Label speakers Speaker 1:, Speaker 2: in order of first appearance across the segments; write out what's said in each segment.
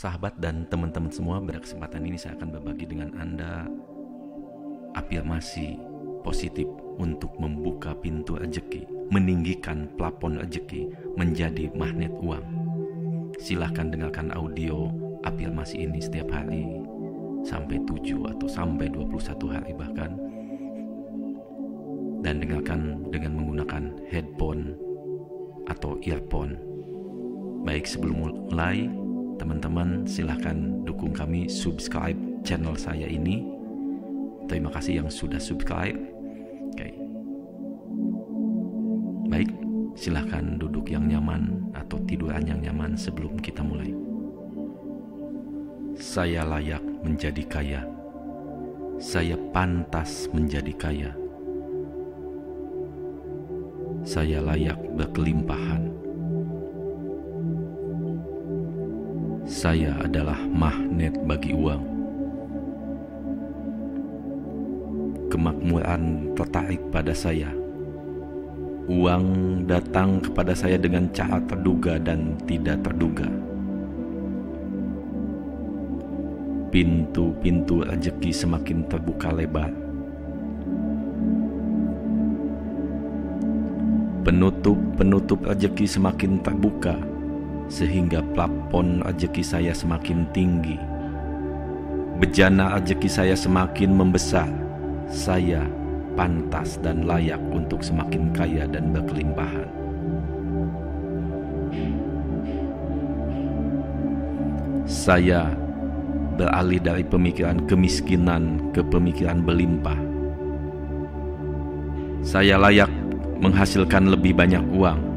Speaker 1: Sahabat dan teman-teman semua, pada kesempatan ini saya akan berbagi dengan Anda afirmasi positif untuk membuka pintu rezeki, meninggikan plafon rezeki, menjadi magnet uang. Silahkan dengarkan audio afirmasi ini setiap hari sampai 7 atau sampai 21 hari bahkan, dan dengarkan dengan menggunakan headphone atau earphone. Baik, sebelum mulai, teman-teman silahkan dukung kami, subscribe channel saya ini. Terima kasih yang sudah subscribe. Oke. Baik, silahkan duduk yang nyaman atau tiduran yang nyaman sebelum kita mulai. Saya layak menjadi kaya. Saya pantas menjadi kaya. Saya layak berkelimpahan. Saya adalah magnet bagi uang. Kemakmuran tertarik pada saya. Uang datang kepada saya dengan cara terduga dan tidak terduga. Pintu-pintu rezeki semakin terbuka lebar. Penutup-penutup rezeki semakin terbuka, sehingga plafon rezeki saya semakin tinggi. Bejana rezeki saya semakin membesar. Saya pantas dan layak untuk semakin kaya dan berkelimpahan. Saya beralih dari pemikiran kemiskinan ke pemikiran berlimpah. Saya layak menghasilkan lebih banyak uang.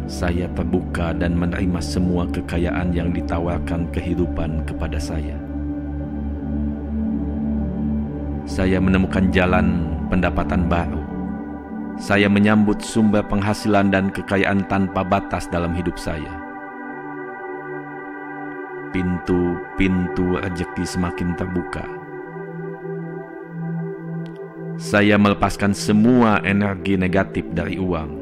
Speaker 1: Saya terbuka dan menerima semua kekayaan yang ditawarkan kehidupan kepada saya. Saya menemukan jalan pendapatan baru. Saya menyambut sumber penghasilan dan kekayaan tanpa batas dalam hidup saya. Pintu-pintu rezeki semakin terbuka. Saya melepaskan semua energi negatif dari uang.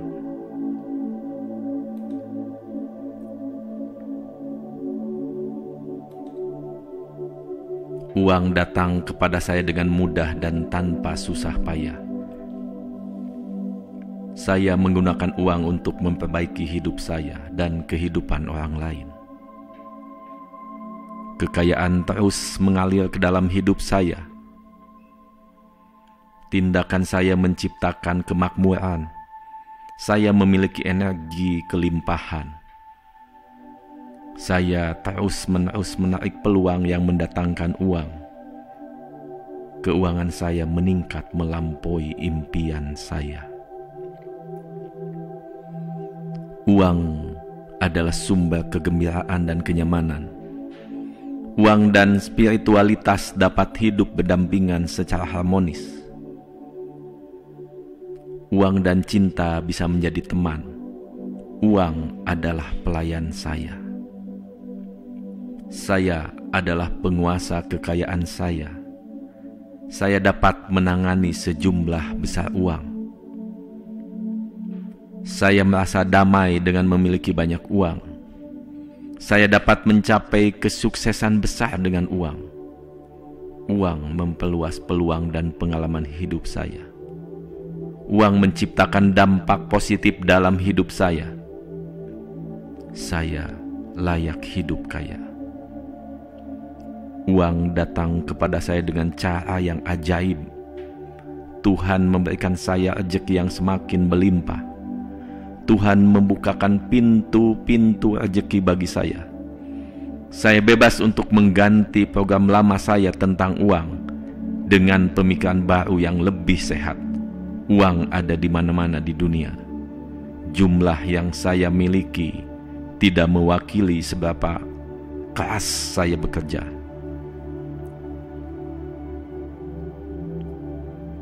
Speaker 1: Uang datang kepada saya dengan mudah dan tanpa susah payah. Saya menggunakan uang untuk memperbaiki hidup saya dan kehidupan orang lain. Kekayaan terus mengalir ke dalam hidup saya. Tindakan saya menciptakan kemakmuran. Saya memiliki energi kelimpahan. Saya terus-menerus menarik peluang yang mendatangkan uang. Keuangan saya meningkat melampaui impian saya. Uang adalah sumber kegembiraan dan kenyamanan. Uang dan spiritualitas dapat hidup berdampingan secara harmonis. Uang dan cinta bisa menjadi teman. Uang adalah pelayan saya. Saya adalah penguasa kekayaan saya. Saya dapat menangani sejumlah besar uang. Saya merasa damai dengan memiliki banyak uang. Saya dapat mencapai kesuksesan besar dengan uang. Uang memperluas peluang dan pengalaman hidup saya. Uang menciptakan dampak positif dalam hidup saya. Saya layak hidup kaya. Uang datang kepada saya dengan cara yang ajaib. Tuhan memberikan saya rezeki yang semakin berlimpah. Tuhan membukakan pintu-pintu rezeki bagi saya. Saya bebas untuk mengganti program lama saya tentang uang dengan pemikiran baru yang lebih sehat. Uang ada di mana-mana di dunia. Jumlah yang saya miliki tidak mewakili seberapa keras saya bekerja.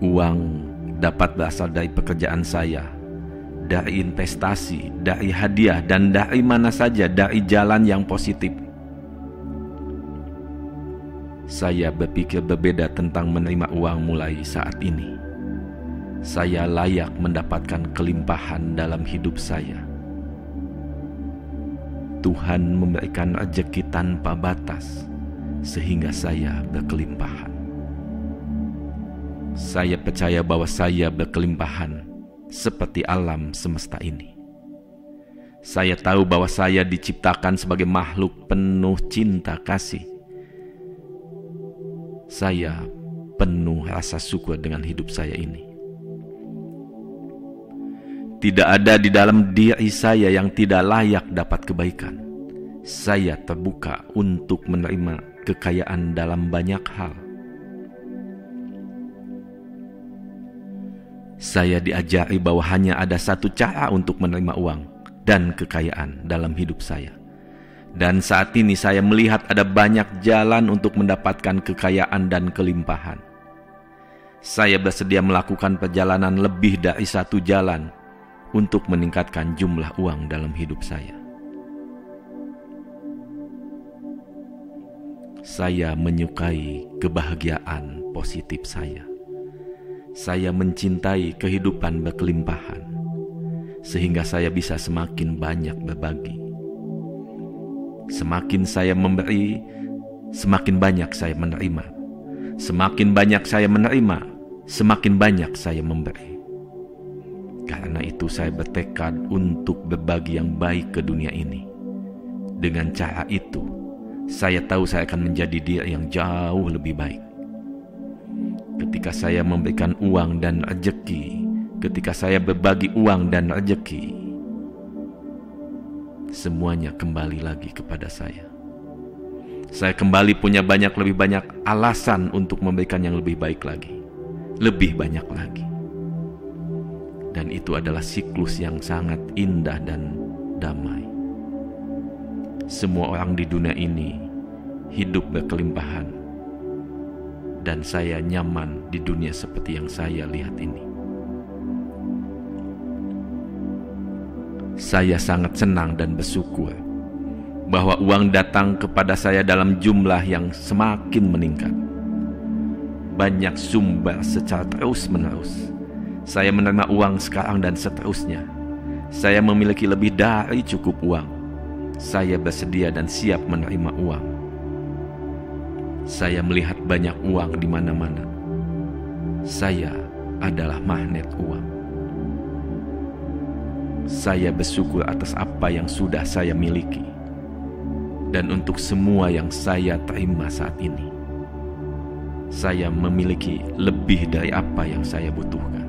Speaker 1: Uang dapat berasal dari pekerjaan saya, dari investasi, dari hadiah, dan dari mana saja, dari jalan yang positif. Saya berpikir berbeda tentang menerima uang mulai saat ini. Saya layak mendapatkan kelimpahan dalam hidup saya. Tuhan memberikan rezeki tanpa batas, sehingga saya berkelimpahan. Saya percaya bahwa saya berkelimpahan seperti alam semesta ini. Saya tahu bahwa saya diciptakan sebagai makhluk penuh cinta kasih. Saya penuh rasa syukur dengan hidup saya ini. Tidak ada di dalam diri saya yang tidak layak dapat kebaikan. Saya terbuka untuk menerima kekayaan dalam banyak hal. Saya diajari bahwa hanya ada satu cara untuk menerima uang dan kekayaan dalam hidup saya. Dan saat ini saya melihat ada banyak jalan untuk mendapatkan kekayaan dan kelimpahan. Saya bersedia melakukan perjalanan lebih dari satu jalan untuk meningkatkan jumlah uang dalam hidup saya. Saya menyukai kebahagiaan positif saya. Saya mencintai kehidupan berkelimpahan, sehingga saya bisa semakin banyak berbagi. Semakin saya memberi, semakin banyak saya menerima. Semakin banyak saya menerima, semakin banyak saya memberi. Karena itu saya bertekad untuk berbagi yang baik ke dunia ini. Dengan cara itu, saya tahu saya akan menjadi diri yang jauh lebih baik. Ketika saya memberikan uang dan rezeki, ketika saya berbagi uang dan rezeki, semuanya kembali lagi kepada saya. Saya kembali punya lebih banyak alasan untuk memberikan yang lebih baik lagi, lebih banyak lagi. Dan itu adalah siklus yang sangat indah dan damai. Semua orang di dunia ini hidup berkelimpahan, dan saya nyaman di dunia seperti yang saya lihat ini. Saya sangat senang dan bersyukur bahwa uang datang kepada saya dalam jumlah yang semakin meningkat. Banyak sumber secara terus-menerus. Saya menerima uang sekarang dan seterusnya. Saya memiliki lebih dari cukup uang. Saya bersedia dan siap menerima uang. Saya melihat banyak uang di mana-mana. Saya adalah magnet uang. Saya bersyukur atas apa yang sudah saya miliki, dan untuk semua yang saya terima saat ini. Saya memiliki lebih dari apa yang saya butuhkan.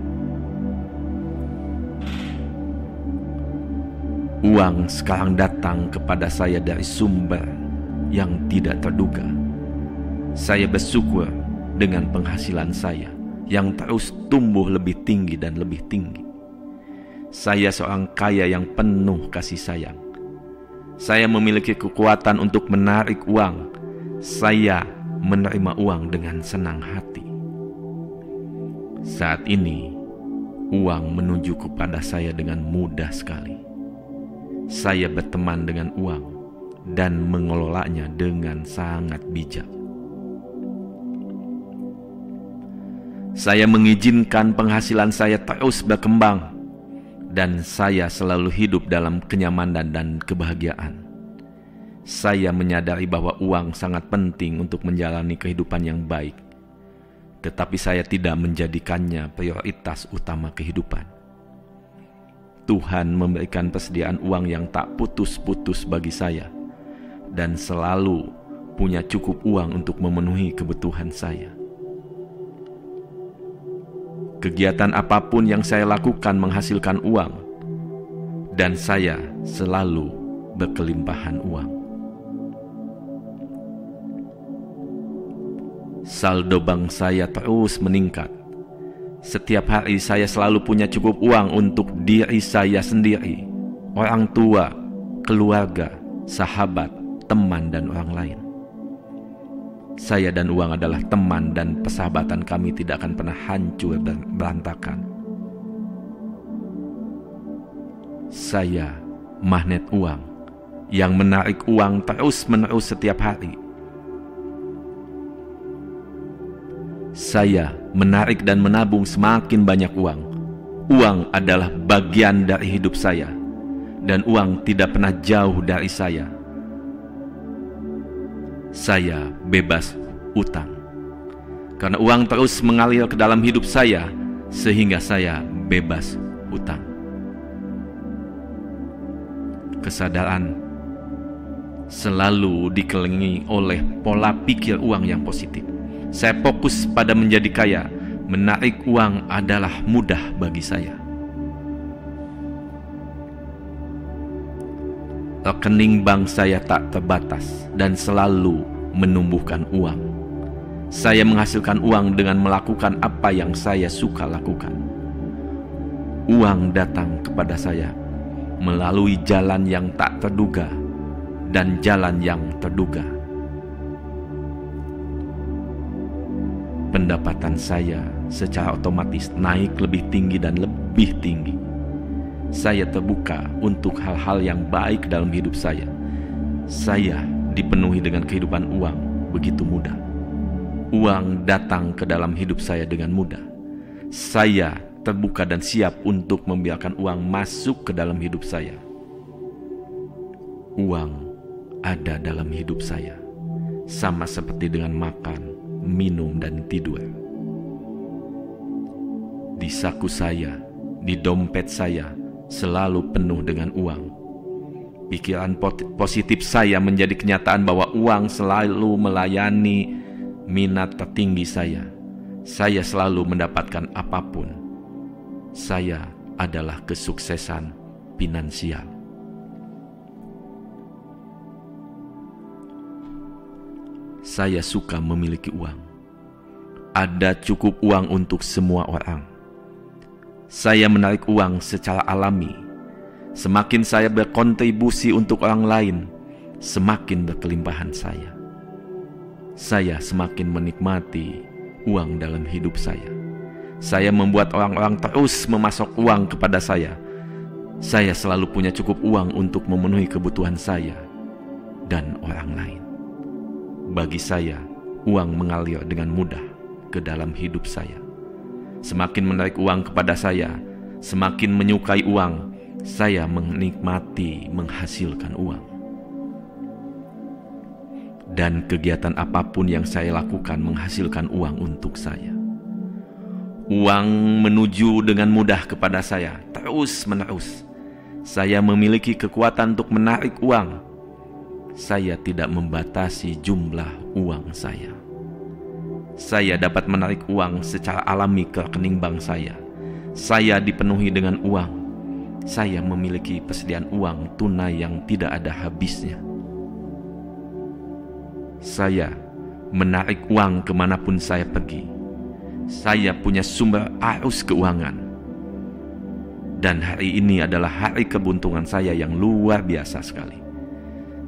Speaker 1: Uang sekarang datang kepada saya dari sumber yang tidak terduga. Saya bersyukur dengan penghasilan saya yang terus tumbuh lebih tinggi dan lebih tinggi. Saya seorang kaya yang penuh kasih sayang. Saya memiliki kekuatan untuk menarik uang. Saya menerima uang dengan senang hati. Saat ini, uang menuju kepada saya dengan mudah sekali. Saya berteman dengan uang dan mengelolanya dengan sangat bijak. Saya mengizinkan penghasilan saya terus berkembang, dan saya selalu hidup dalam kenyamanan dan kebahagiaan. Saya menyadari bahwa uang sangat penting untuk menjalani kehidupan yang baik, tetapi saya tidak menjadikannya prioritas utama kehidupan. Tuhan memberikan persediaan uang yang tak putus-putus bagi saya, dan selalu punya cukup uang untuk memenuhi kebutuhan saya. Kegiatan apapun yang saya lakukan menghasilkan uang, dan saya selalu berkelimpahan uang. Saldo bank saya terus meningkat. Setiap hari saya selalu punya cukup uang untuk diri saya sendiri, orang tua, keluarga, sahabat, teman, dan orang lain. Saya dan uang adalah teman, dan persahabatan kami tidak akan pernah hancur dan berantakan. Saya magnet uang yang menarik uang terus-menerus setiap hari. Saya menarik dan menabung semakin banyak uang. Uang adalah bagian dari hidup saya, dan uang tidak pernah jauh dari saya. Saya bebas utang, karena uang terus mengalir ke dalam hidup saya, sehingga saya bebas utang. Kesadaran selalu dikelilingi oleh pola pikir uang yang positif. Saya fokus pada menjadi kaya. Menarik uang adalah mudah bagi saya. Rekening bank saya tak terbatas dan selalu menumbuhkan uang. Saya menghasilkan uang dengan melakukan apa yang saya suka lakukan. Uang datang kepada saya melalui jalan yang tak terduga dan jalan yang terduga. Pendapatan saya secara otomatis naik lebih tinggi dan lebih tinggi. Saya terbuka untuk hal-hal yang baik dalam hidup saya. Saya dipenuhi dengan kehidupan uang begitu mudah. Uang datang ke dalam hidup saya dengan mudah. Saya terbuka dan siap untuk membiarkan uang masuk ke dalam hidup saya. Uang ada dalam hidup saya, sama seperti dengan makan, minum, dan tidur. Di saku saya, di dompet saya, selalu penuh dengan uang. Pikiran positif saya menjadi kenyataan bahwa uang selalu melayani minat tertinggi saya. Saya selalu mendapatkan apapun. Saya adalah kesuksesan finansial. Saya suka memiliki uang. Ada cukup uang untuk semua orang. Saya menarik uang secara alami. Semakin saya berkontribusi untuk orang lain, semakin berkelimpahan saya. Saya semakin menikmati uang dalam hidup saya. Saya membuat orang-orang terus memasok uang kepada saya. Saya selalu punya cukup uang untuk memenuhi kebutuhan saya dan orang lain. Bagi saya, uang mengalir dengan mudah ke dalam hidup saya. Semakin menarik uang kepada saya, semakin menyukai uang, saya menikmati menghasilkan uang. Dan kegiatan apapun yang saya lakukan menghasilkan uang untuk saya. Uang menuju dengan mudah kepada saya, terus menerus. Saya memiliki kekuatan untuk menarik uang. Saya tidak membatasi jumlah uang saya. Saya dapat menarik uang secara alami ke rekening bank saya. Saya dipenuhi dengan uang. Saya memiliki persediaan uang tunai yang tidak ada habisnya. Saya menarik uang kemanapun saya pergi. Saya punya sumber arus keuangan. Dan hari ini adalah hari keberuntungan saya yang luar biasa sekali.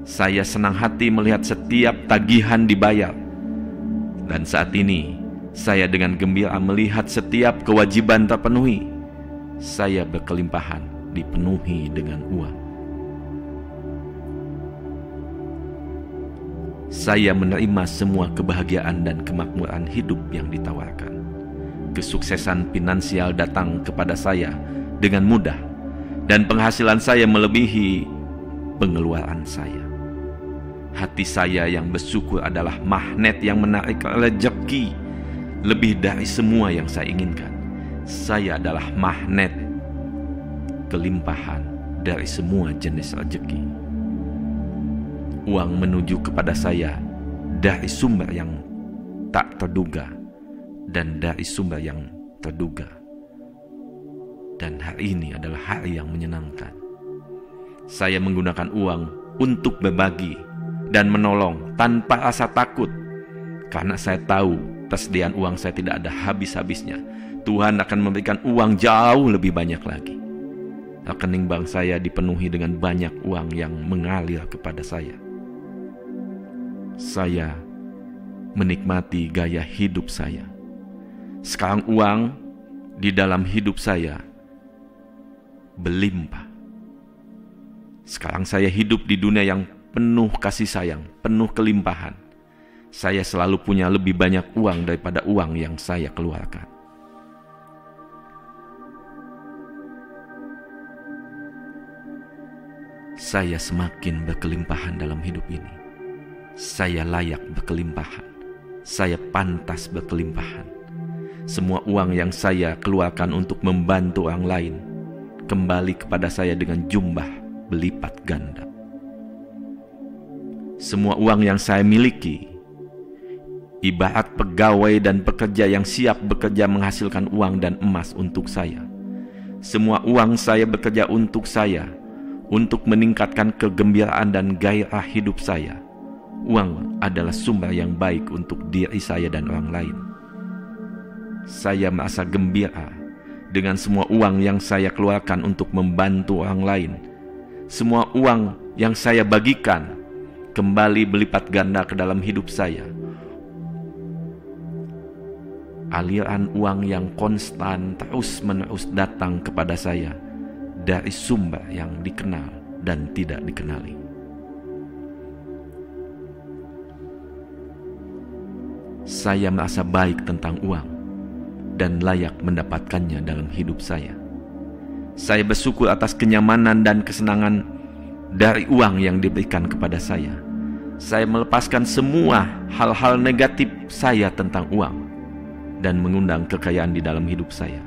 Speaker 1: Saya senang hati melihat setiap tagihan dibayar. Dan saat ini, saya dengan gembira melihat setiap kewajiban terpenuhi. Saya berkelimpahan, dipenuhi dengan uang. Saya menerima semua kebahagiaan dan kemakmuran hidup yang ditawarkan. Kesuksesan finansial datang kepada saya dengan mudah, dan penghasilan saya melebihi pengeluaran saya. Hati saya yang bersyukur adalah magnet yang menarik rezeki lebih dari semua yang saya inginkan. Saya adalah magnet kelimpahan dari semua jenis rezeki. Uang menuju kepada saya dari sumber yang tak terduga dan dari sumber yang terduga. Dan hari ini adalah hari yang menyenangkan. Saya menggunakan uang untuk berbagi dan menolong tanpa rasa takut, karena saya tahu persediaan uang saya tidak ada habis-habisnya. Tuhan akan memberikan uang jauh lebih banyak lagi. Rekening bank saya dipenuhi dengan banyak uang yang mengalir kepada saya. Saya menikmati gaya hidup saya. Sekarang uang di dalam hidup saya berlimpah. Sekarang saya hidup di dunia yang penuh kasih sayang, penuh kelimpahan. Saya selalu punya lebih banyak uang daripada uang yang saya keluarkan. Saya semakin berkelimpahan dalam hidup ini. Saya layak berkelimpahan. Saya pantas berkelimpahan. Semua uang yang saya keluarkan untuk membantu orang lain kembali kepada saya dengan jumlah berlipat ganda. Semua uang yang saya miliki, ibarat pegawai dan pekerja yang siap bekerja menghasilkan uang dan emas untuk saya. Semua uang saya bekerja untuk saya, untuk meningkatkan kegembiraan dan gairah hidup saya. Uang adalah sumber yang baik untuk diri saya dan orang lain. Saya merasa gembira dengan semua uang yang saya keluarkan untuk membantu orang lain. Semua uang yang saya bagikan kembali berlipat ganda ke dalam hidup saya. Aliran uang yang konstan terus-menerus datang kepada saya dari sumber yang dikenal dan tidak dikenali. Saya merasa baik tentang uang dan layak mendapatkannya dalam hidup saya. Saya bersyukur atas kenyamanan dan kesenangan dari uang yang diberikan kepada saya. Saya melepaskan semua hal-hal negatif saya tentang uang dan mengundang kekayaan di dalam hidup saya.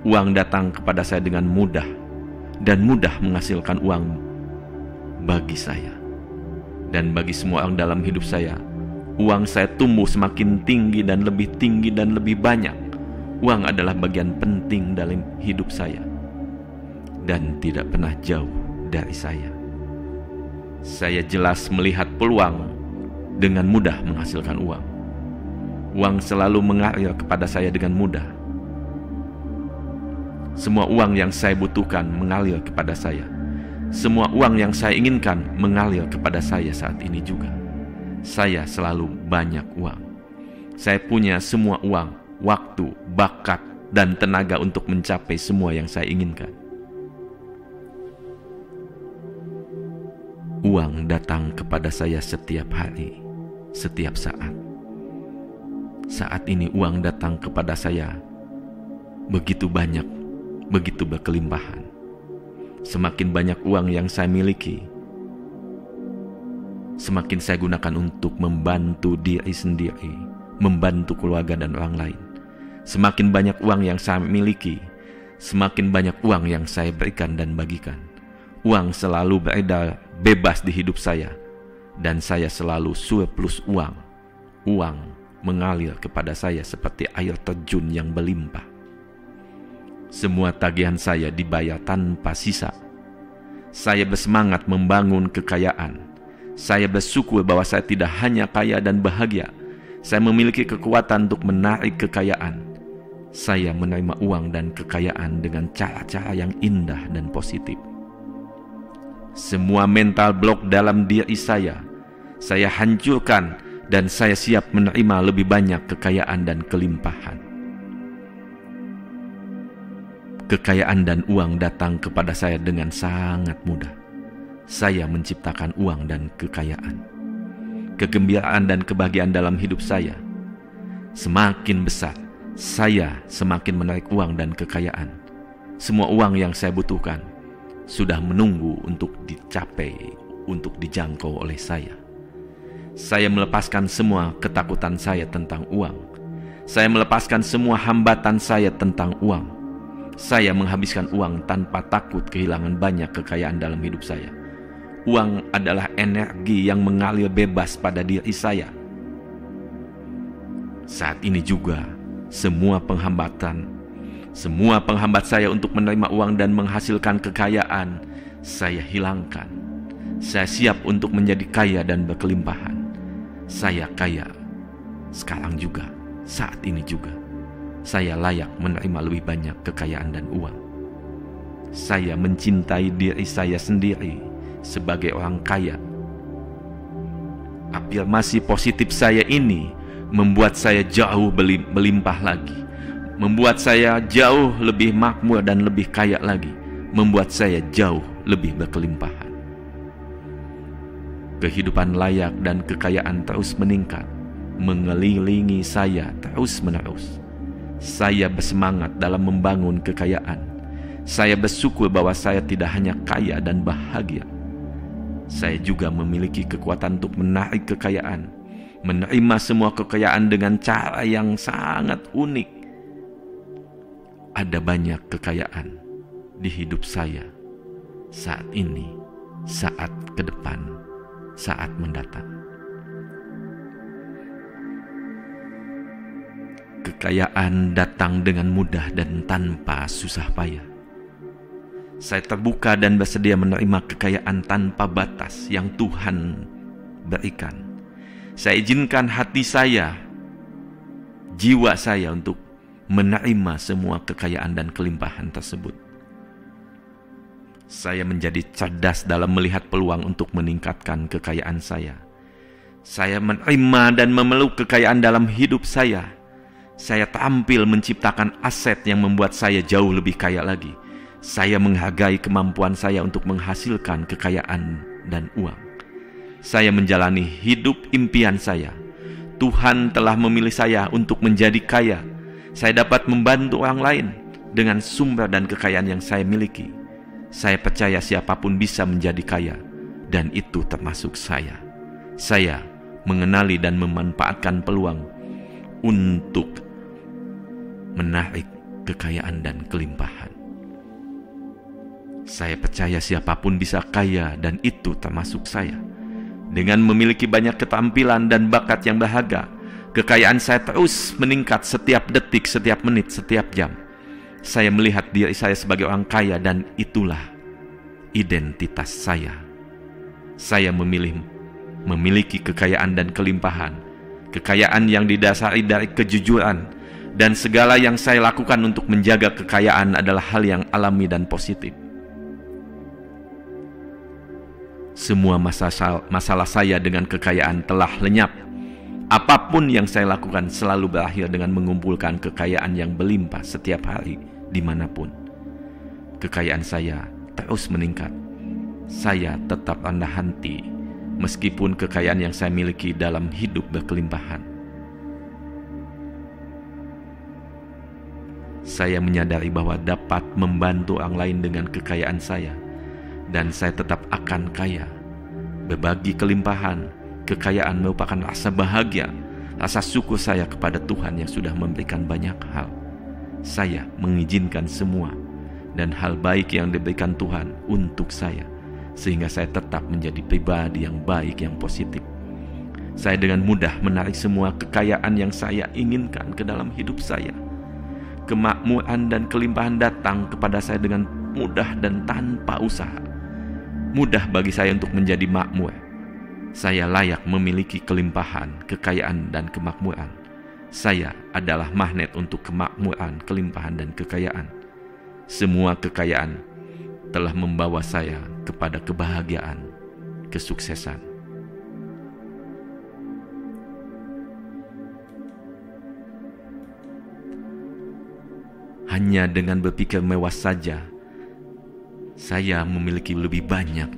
Speaker 1: Uang datang kepada saya dengan mudah dan mudah menghasilkan uang bagi saya dan bagi semua orang dalam hidup saya. Uang saya tumbuh semakin tinggi dan lebih banyak. Uang adalah bagian penting dalam hidup saya dan tidak pernah jauh dari saya. Saya jelas melihat peluang dengan mudah menghasilkan uang. Uang selalu mengalir kepada saya dengan mudah. Semua uang yang saya butuhkan mengalir kepada saya. Semua uang yang saya inginkan mengalir kepada saya saat ini juga. Saya selalu banyak uang. Saya punya semua uang, waktu, bakat, dan tenaga untuk mencapai semua yang saya inginkan. Uang datang kepada saya setiap hari, setiap saat. Saat ini uang datang kepada saya begitu banyak, begitu berkelimpahan. Semakin banyak uang yang saya miliki, semakin saya gunakan untuk membantu diri sendiri, membantu keluarga dan orang lain. Semakin banyak uang yang saya miliki, semakin banyak uang yang saya berikan dan bagikan. Uang selalu beredar bebas di hidup saya, dan saya selalu surplus uang. Uang mengalir kepada saya seperti air terjun yang berlimpah. Semua tagihan saya dibayar tanpa sisa. Saya bersemangat membangun kekayaan. Saya bersyukur bahwa saya tidak hanya kaya dan bahagia. Saya memiliki kekuatan untuk menarik kekayaan. Saya menerima uang dan kekayaan dengan cara-cara yang indah dan positif. Semua mental block dalam diri saya hancurkan dan saya siap menerima lebih banyak kekayaan dan kelimpahan. Kekayaan dan uang datang kepada saya dengan sangat mudah. Saya menciptakan uang dan kekayaan. Kegembiraan dan kebahagiaan dalam hidup saya semakin besar. Saya semakin menarik uang dan kekayaan. Semua uang yang saya butuhkan sudah menunggu untuk dicapai, untuk dijangkau oleh saya. Saya melepaskan semua ketakutan saya tentang uang. Saya melepaskan semua hambatan saya tentang uang. Saya menghabiskan uang tanpa takut kehilangan banyak kekayaan dalam hidup saya. Uang adalah energi yang mengalir bebas pada diri saya. Saat ini juga, semua penghambat saya untuk menerima uang dan menghasilkan kekayaan, saya hilangkan. Saya siap untuk menjadi kaya dan berkelimpahan. Saya kaya sekarang juga, saat ini juga. Saya layak menerima lebih banyak kekayaan dan uang. Saya mencintai diri saya sendiri sebagai orang kaya. Afirmasi positif saya ini membuat saya jauh berlimpah lagi, membuat saya jauh lebih makmur dan lebih kaya lagi, membuat saya jauh lebih berkelimpahan. Kehidupan layak dan kekayaan terus meningkat, mengelilingi saya terus-menerus. Saya bersemangat dalam membangun kekayaan. Saya bersyukur bahwa saya tidak hanya kaya dan bahagia. Saya juga memiliki kekuatan untuk menarik kekayaan, menerima semua kekayaan dengan cara yang sangat unik. Ada banyak kekayaan di hidup saya saat ini, saat ke depan, saat mendatang. Kekayaan datang dengan mudah dan tanpa susah payah. Saya terbuka dan bersedia menerima kekayaan tanpa batas yang Tuhan berikan. Saya izinkan hati saya, jiwa saya untuk menerima semua kekayaan dan kelimpahan tersebut. Saya menjadi cerdas dalam melihat peluang untuk meningkatkan kekayaan saya. Saya menerima dan memeluk kekayaan dalam hidup saya. Saya tampil menciptakan aset yang membuat saya jauh lebih kaya lagi. Saya menghargai kemampuan saya untuk menghasilkan kekayaan dan uang. Saya menjalani hidup impian saya. Tuhan telah memilih saya untuk menjadi kaya. Saya dapat membantu orang lain dengan sumber dan kekayaan yang saya miliki. Saya percaya siapapun bisa menjadi kaya, dan itu termasuk saya. Saya mengenali dan memanfaatkan peluang untuk menarik kekayaan dan kelimpahan. Saya percaya siapapun bisa kaya, dan itu termasuk saya. Dengan memiliki banyak keterampilan dan bakat yang berharga, kekayaan saya terus meningkat setiap detik, setiap menit, setiap jam. Saya melihat diri saya sebagai orang kaya, dan itulah identitas saya. Saya memiliki kekayaan dan kelimpahan, kekayaan yang didasari dari kejujuran, dan segala yang saya lakukan untuk menjaga kekayaan adalah hal yang alami dan positif. Semua masalah saya dengan kekayaan telah lenyap. Apapun yang saya lakukan selalu berakhir dengan mengumpulkan kekayaan yang berlimpah setiap hari, dimanapun. Kekayaan saya terus meningkat. Saya tetap rendah hati, meskipun kekayaan yang saya miliki dalam hidup berkelimpahan. Saya menyadari bahwa dapat membantu orang lain dengan kekayaan saya, dan saya tetap akan kaya. Berbagi kelimpahan, kekayaan merupakan rasa bahagia, rasa syukur saya kepada Tuhan yang sudah memberikan banyak hal. Saya mengizinkan semua dan hal baik yang diberikan Tuhan untuk saya, sehingga saya tetap menjadi pribadi yang baik, yang positif. Saya dengan mudah menarik semua kekayaan yang saya inginkan ke dalam hidup saya. Kemakmuran dan kelimpahan datang kepada saya dengan mudah dan tanpa usaha. Mudah bagi saya untuk menjadi makmur. Saya layak memiliki kelimpahan, kekayaan, dan kemakmuran. Saya adalah magnet untuk kemakmuran, kelimpahan, dan kekayaan. Semua kekayaan telah membawa saya kepada kebahagiaan, kesuksesan. Hanya dengan berpikir mewah saja, saya memiliki lebih banyak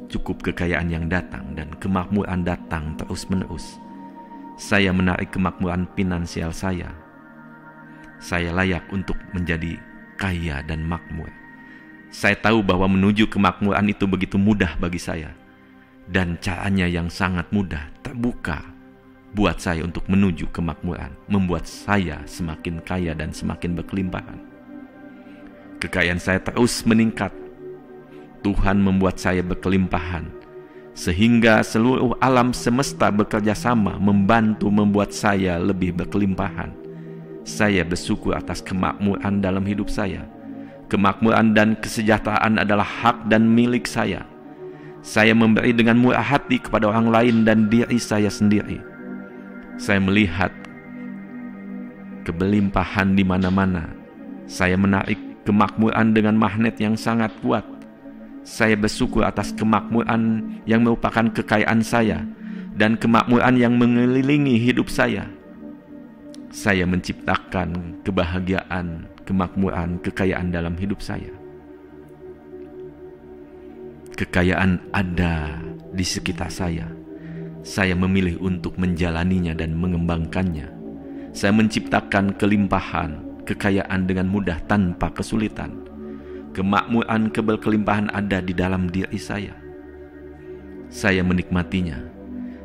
Speaker 1: cukup kekayaan yang datang, dan kemakmuran datang terus-menerus. Saya menarik kemakmuran finansial saya. Saya layak untuk menjadi kaya dan makmur. Saya tahu bahwa menuju kemakmuran itu begitu mudah bagi saya, dan caranya yang sangat mudah terbuka buat saya untuk menuju kemakmuran, membuat saya semakin kaya dan semakin berkelimpahan. Kekayaan saya terus meningkat. Tuhan membuat saya berkelimpahan, sehingga seluruh alam semesta bekerja sama membantu membuat saya lebih berkelimpahan. Saya bersyukur atas kemakmuran dalam hidup saya. Kemakmuran dan kesejahteraan adalah hak dan milik saya. Saya memberi dengan murah hati kepada orang lain dan diri saya sendiri. Saya melihat kebelimpahan di mana-mana. Saya menarik kemakmuran dengan magnet yang sangat kuat. Saya bersyukur atas kemakmuran yang merupakan kekayaan saya dan kemakmuran yang mengelilingi hidup saya. Saya menciptakan kebahagiaan, kemakmuran, kekayaan dalam hidup saya. Kekayaan ada di sekitar saya. Saya memilih untuk menjalaninya dan mengembangkannya. Saya menciptakan kelimpahan, kekayaan dengan mudah tanpa kesulitan. Kemakmuran, keberkelimpahan ada di dalam diri saya. saya menikmatinya.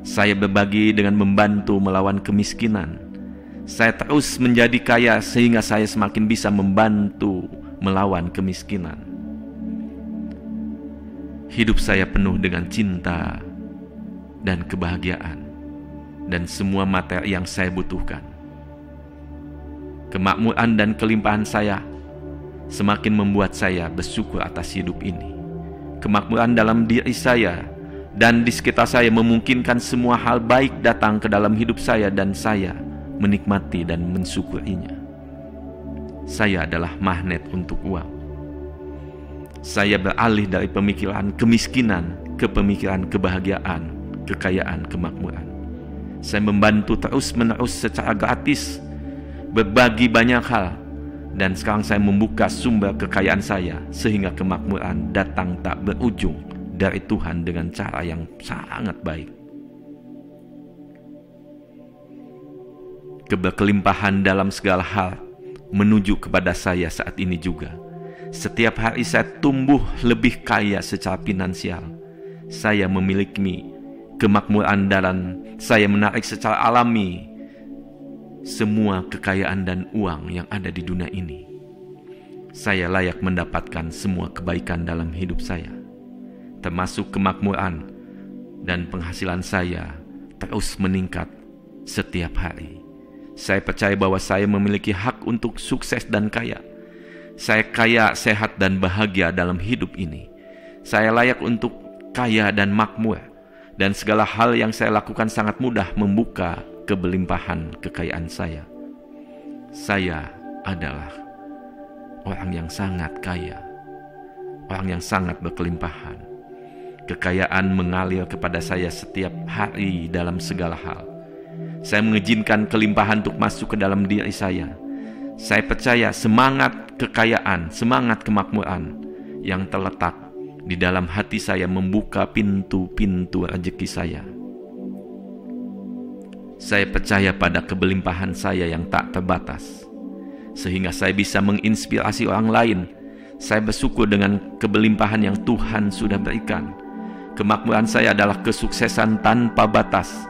Speaker 1: Saya berbagi dengan membantu melawan kemiskinan. Saya terus menjadi kaya sehingga saya semakin bisa membantu melawan kemiskinan. Hidup saya penuh dengan cinta dan kebahagiaan dan semua materi yang saya butuhkan. Kemakmuran dan kelimpahan saya semakin membuat saya bersyukur atas hidup ini. Kemakmuran dalam diri saya dan di sekitar saya memungkinkan semua hal baik datang ke dalam hidup saya dan saya menikmati dan mensyukurinya. Saya adalah magnet untuk uang. Saya beralih dari pemikiran kemiskinan ke pemikiran kebahagiaan, kekayaan, kemakmuran. Saya membantu terus-menerus secara gratis, berbagi banyak hal, dan sekarang saya membuka sumber kekayaan saya sehingga kemakmuran datang tak berujung dari Tuhan dengan cara yang sangat baik. Keberkelimpahan dalam segala hal menuju kepada saya saat ini juga. Setiap hari saya tumbuh lebih kaya secara finansial. Saya memiliki kemakmuran dan saya menarik secara alami semua kekayaan dan uang yang ada di dunia ini. Saya layak mendapatkan semua kebaikan dalam hidup saya, termasuk kemakmuran, dan penghasilan saya terus meningkat setiap hari. Saya percaya bahwa saya memiliki hak untuk sukses dan kaya. Saya kaya, sehat, dan bahagia dalam hidup ini. Saya layak untuk kaya dan makmur, dan segala hal yang saya lakukan sangat mudah membuka kebelimpahan kekayaan saya. Saya adalah orang yang sangat kaya, orang yang sangat berkelimpahan. Kekayaan mengalir kepada saya setiap hari dalam segala hal. Saya mengizinkan kelimpahan untuk masuk ke dalam diri saya. Saya percaya semangat kekayaan, semangat kemakmuran yang terletak di dalam hati saya membuka pintu-pintu rezeki saya. Saya percaya pada kebelimpahan saya yang tak terbatas, sehingga saya bisa menginspirasi orang lain. Saya bersyukur dengan kebelimpahan yang Tuhan sudah berikan. Kemakmuran saya adalah kesuksesan tanpa batas.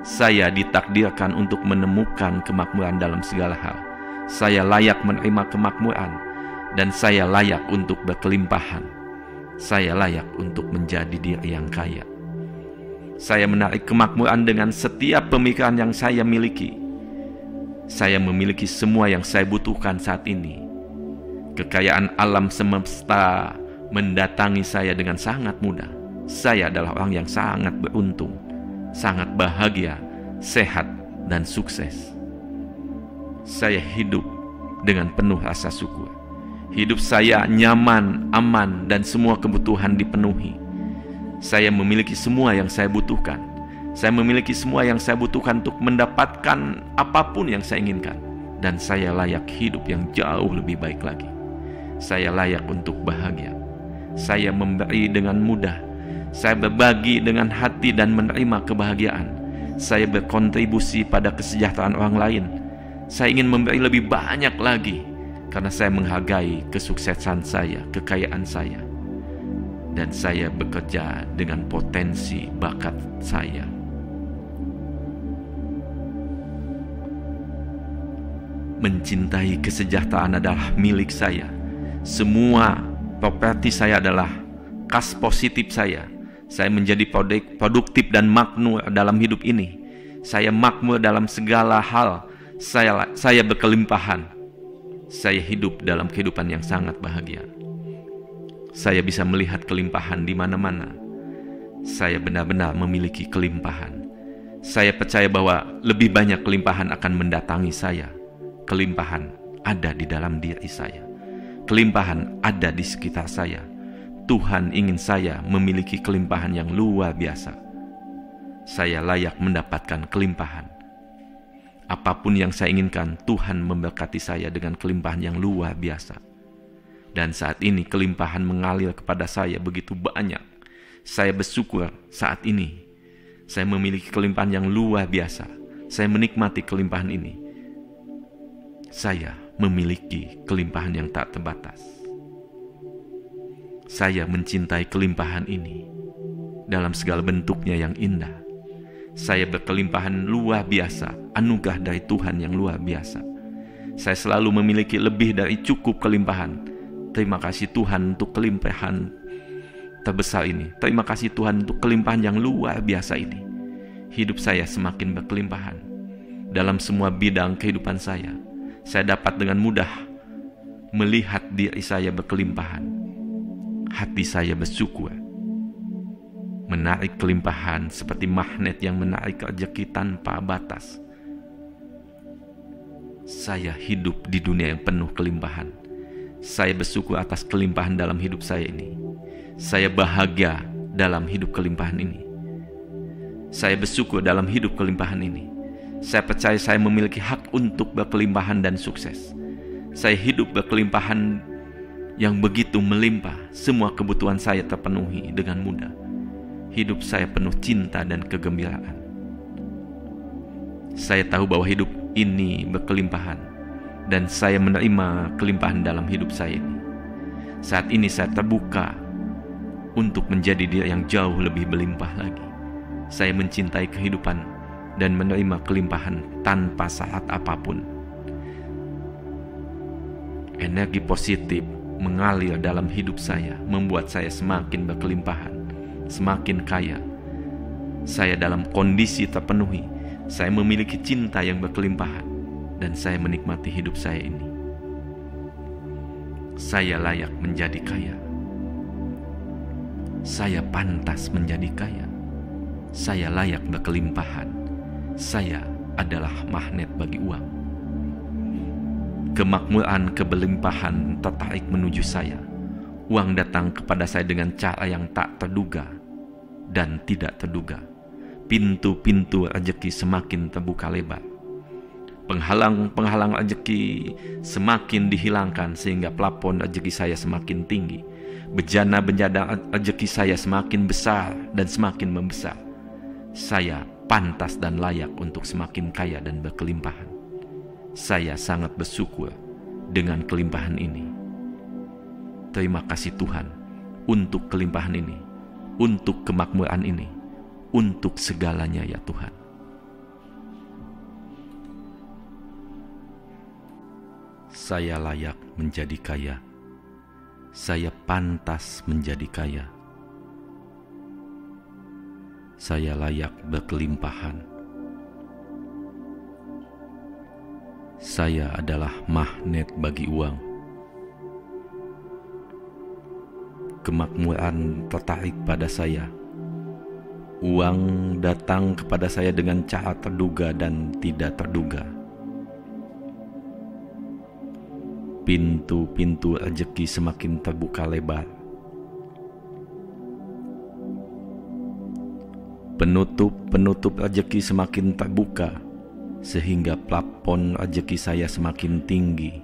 Speaker 1: Saya ditakdirkan untuk menemukan kemakmuran dalam segala hal. Saya layak menerima kemakmuran, dan saya layak untuk berkelimpahan. Saya layak untuk menjadi diri yang kaya. Saya menarik kemakmuran dengan setiap pemikiran yang saya miliki. Saya memiliki semua yang saya butuhkan saat ini. Kekayaan alam semesta mendatangi saya dengan sangat mudah. Saya adalah orang yang sangat beruntung, sangat bahagia, sehat, dan sukses. Saya hidup dengan penuh rasa syukur. Hidup saya nyaman, aman, dan semua kebutuhan dipenuhi. Saya memiliki semua yang saya butuhkan. Saya memiliki semua yang saya butuhkan untuk mendapatkan apapun yang saya inginkan. Dan saya layak hidup yang jauh lebih baik lagi. Saya layak untuk bahagia. Saya memberi dengan mudah. Saya berbagi dengan hati dan menerima kebahagiaan. Saya berkontribusi pada kesejahteraan orang lain. Saya ingin memberi lebih banyak lagi, karena saya menghargai kesuksesan saya, kekayaan saya. Dan saya bekerja dengan potensi bakat saya. Mencintai kesejahteraan adalah milik saya. Semua properti saya adalah kas positif saya. Saya menjadi produktif dan makmur dalam hidup ini. Saya makmur dalam segala hal. Saya berkelimpahan. Saya hidup dalam kehidupan yang sangat bahagia. Saya bisa melihat kelimpahan di mana-mana. Saya benar-benar memiliki kelimpahan. Saya percaya bahwa lebih banyak kelimpahan akan mendatangi saya. Kelimpahan ada di dalam diri saya. Kelimpahan ada di sekitar saya. Tuhan ingin saya memiliki kelimpahan yang luar biasa. Saya layak mendapatkan kelimpahan. Apapun yang saya inginkan, Tuhan memberkati saya dengan kelimpahan yang luar biasa. Dan saat ini kelimpahan mengalir kepada saya begitu banyak. Saya bersyukur saat ini. Saya memiliki kelimpahan yang luar biasa. Saya menikmati kelimpahan ini. Saya memiliki kelimpahan yang tak terbatas. Saya mencintai kelimpahan ini. dalam segala bentuknya yang indah. Saya berkelimpahan luar biasa, anugerah dari Tuhan yang luar biasa. Saya selalu memiliki lebih dari cukup kelimpahan. Terima kasih Tuhan untuk kelimpahan terbesar ini. Terima kasih Tuhan untuk kelimpahan yang luar biasa ini. Hidup saya semakin berkelimpahan. Dalam semua bidang kehidupan saya dapat dengan mudah melihat diri saya berkelimpahan. Hati saya bersyukur. Menarik kelimpahan seperti magnet yang menarik rezeki tanpa batas. Saya hidup di dunia yang penuh kelimpahan. Saya bersyukur atas kelimpahan dalam hidup saya ini. Saya bahagia dalam hidup kelimpahan ini. Saya bersyukur dalam hidup kelimpahan ini. Saya percaya saya memiliki hak untuk berkelimpahan dan sukses. Saya hidup berkelimpahan yang begitu melimpah. Semua kebutuhan saya terpenuhi dengan mudah. Hidup saya penuh cinta dan kegembiraan. Saya tahu bahwa hidup ini berkelimpahan, dan saya menerima kelimpahan dalam hidup saya ini. Saat ini saya terbuka untuk menjadi diri yang jauh lebih berlimpah lagi. Saya mencintai kehidupan dan menerima kelimpahan tanpa syarat apapun. Energi positif mengalir dalam hidup saya, membuat saya semakin berkelimpahan, semakin kaya. Saya dalam kondisi terpenuhi. Saya memiliki cinta yang berkelimpahan, dan saya menikmati hidup saya ini. Saya layak menjadi kaya. Saya pantas menjadi kaya. Saya layak berkelimpahan. Saya adalah magnet bagi uang. Kemakmuran, keberlimpahan tertarik menuju saya. Uang datang kepada saya dengan cara yang tak terduga dan tidak terduga. Pintu-pintu rezeki semakin terbuka lebar. Penghalang-penghalang rezeki semakin dihilangkan sehingga plafon rezeki saya semakin tinggi. Bejana-bejana rezeki saya semakin besar dan semakin membesar. Saya pantas dan layak untuk semakin kaya dan berkelimpahan. Saya sangat bersyukur dengan kelimpahan ini. Terima kasih Tuhan untuk kelimpahan ini, untuk kemakmuran ini, untuk segalanya ya Tuhan. Saya layak menjadi kaya. Saya pantas menjadi kaya. Saya layak berkelimpahan. Saya adalah magnet bagi uang. Kemakmuran tertarik pada saya. Uang datang kepada saya dengan cara terduga dan tidak terduga. Pintu-pintu rezeki semakin terbuka lebar. Penutup-penutup rezeki semakin terbuka, sehingga plafon rezeki saya semakin tinggi.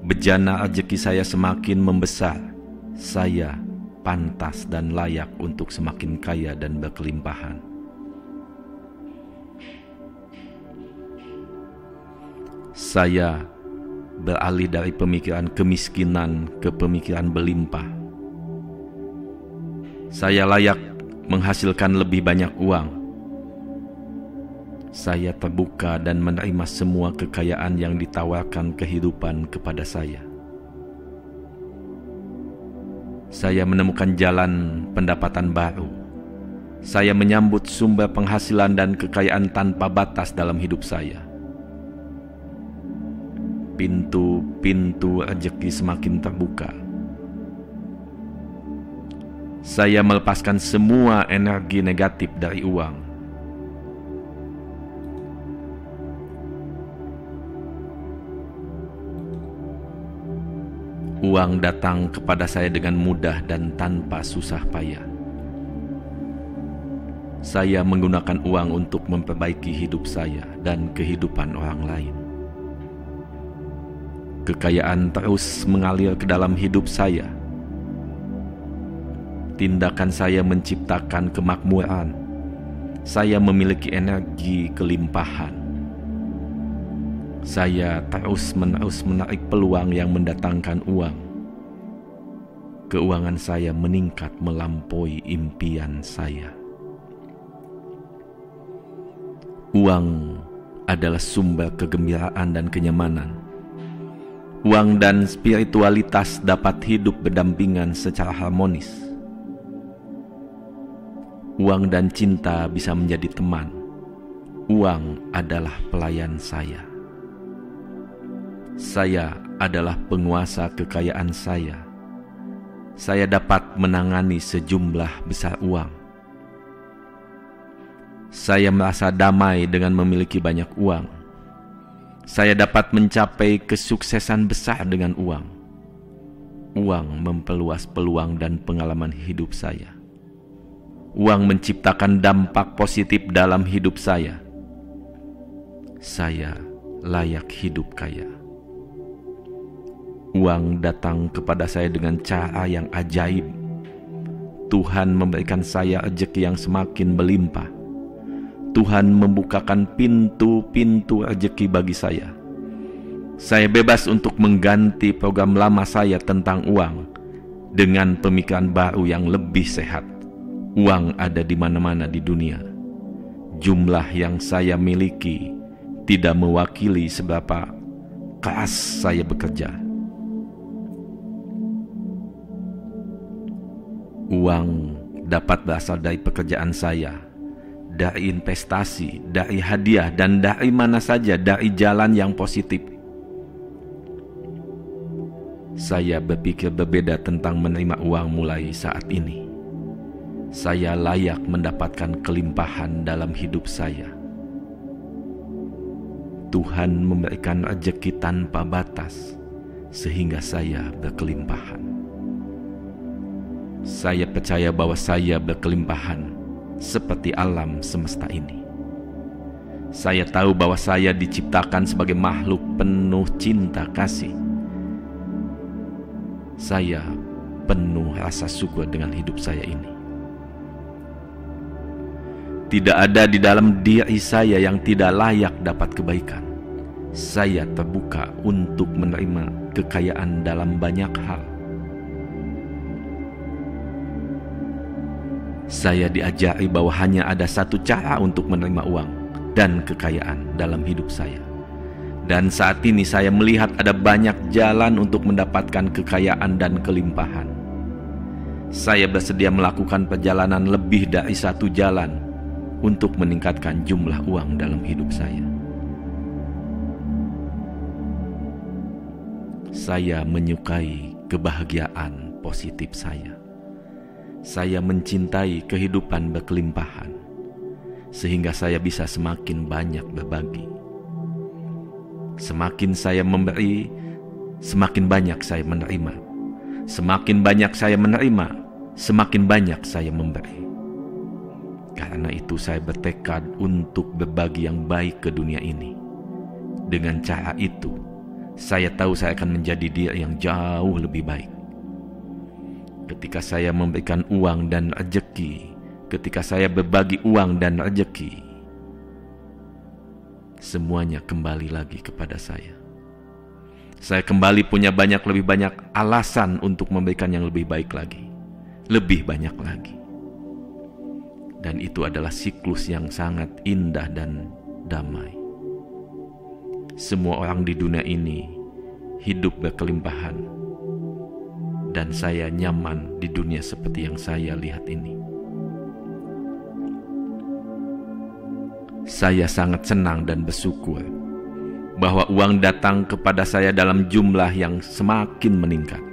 Speaker 1: Bejana rezeki saya semakin membesar. Saya pantas dan layak untuk semakin kaya dan berkelimpahan. Saya beralih dari pemikiran kemiskinan ke pemikiran berlimpah. Saya layak menghasilkan lebih banyak uang. Saya terbuka dan menerima semua kekayaan yang ditawarkan kehidupan kepada saya. Saya menemukan jalan pendapatan baru. Saya menyambut sumber penghasilan dan kekayaan tanpa batas dalam hidup saya. Pintu-pintu rezeki semakin terbuka. Saya melepaskan semua energi negatif dari uang. Uang datang kepada saya dengan mudah dan tanpa susah payah. Saya menggunakan uang untuk memperbaiki hidup saya dan kehidupan orang lain. Kekayaan terus mengalir ke dalam hidup saya. Tindakan saya menciptakan kemakmuran. Saya memiliki energi kelimpahan. Saya terus-menerus menarik peluang yang mendatangkan uang. keuangan saya meningkat melampaui impian saya. Uang adalah sumber kegembiraan dan kenyamanan. Uang dan spiritualitas dapat hidup berdampingan secara harmonis. Uang dan cinta bisa menjadi teman. Uang adalah pelayan saya. Saya adalah penguasa kekayaan saya. Saya dapat menangani sejumlah besar uang. Saya merasa damai dengan memiliki banyak uang. Saya dapat mencapai kesuksesan besar dengan uang. Uang memperluas peluang dan pengalaman hidup saya. Uang menciptakan dampak positif dalam hidup saya. Saya layak hidup kaya. Uang datang kepada saya dengan cara yang ajaib. Tuhan memberikan saya rezeki yang semakin berlimpah. Tuhan membukakan pintu-pintu rezeki bagi saya. Saya bebas untuk mengganti program lama saya tentang uang dengan pemikiran baru yang lebih sehat. Uang ada di mana-mana di dunia. Jumlah yang saya miliki tidak mewakili seberapa keras saya bekerja. Uang dapat berasal dari pekerjaan saya, dari investasi, dari hadiah, dan dari mana saja, dari jalan yang positif. Saya berpikir berbeda tentang menerima uang mulai saat ini. Saya layak mendapatkan kelimpahan dalam hidup saya. Tuhan memberikan rezeki tanpa batas, sehingga saya berkelimpahan. Saya percaya bahwa saya berkelimpahan seperti alam semesta ini. Saya tahu bahwa saya diciptakan sebagai makhluk penuh cinta kasih. Saya penuh rasa syukur dengan hidup saya ini. Tidak ada di dalam diri saya yang tidak layak dapat kebaikan. Saya terbuka untuk menerima kekayaan dalam banyak hal. Saya diajari bahwa hanya ada satu cara untuk menerima uang dan kekayaan dalam hidup saya. Dan saat ini saya melihat ada banyak jalan untuk mendapatkan kekayaan dan kelimpahan. Saya bersedia melakukan perjalanan lebih dari satu jalan untuk meningkatkan jumlah uang dalam hidup saya. Saya menyukai kebahagiaan positif saya. Saya mencintai kehidupan berkelimpahan, sehingga saya bisa semakin banyak berbagi. Semakin saya memberi, semakin banyak saya menerima. Semakin banyak saya menerima, semakin banyak saya memberi. Karena itu saya bertekad untuk berbagi yang baik ke dunia ini. Dengan cara itu, saya tahu saya akan menjadi diri yang jauh lebih baik. Ketika saya memberikan uang dan rezeki, ketika saya berbagi uang dan rezeki, semuanya kembali lagi kepada saya. Saya kembali punya lebih banyak alasan untuk memberikan yang lebih baik lagi, lebih banyak lagi. Dan itu adalah siklus yang sangat indah dan damai. Semua orang di dunia ini hidup berkelimpahan, dan saya nyaman di dunia seperti yang saya lihat ini. Saya sangat senang dan bersyukur bahwa uang datang kepada saya dalam jumlah yang semakin meningkat.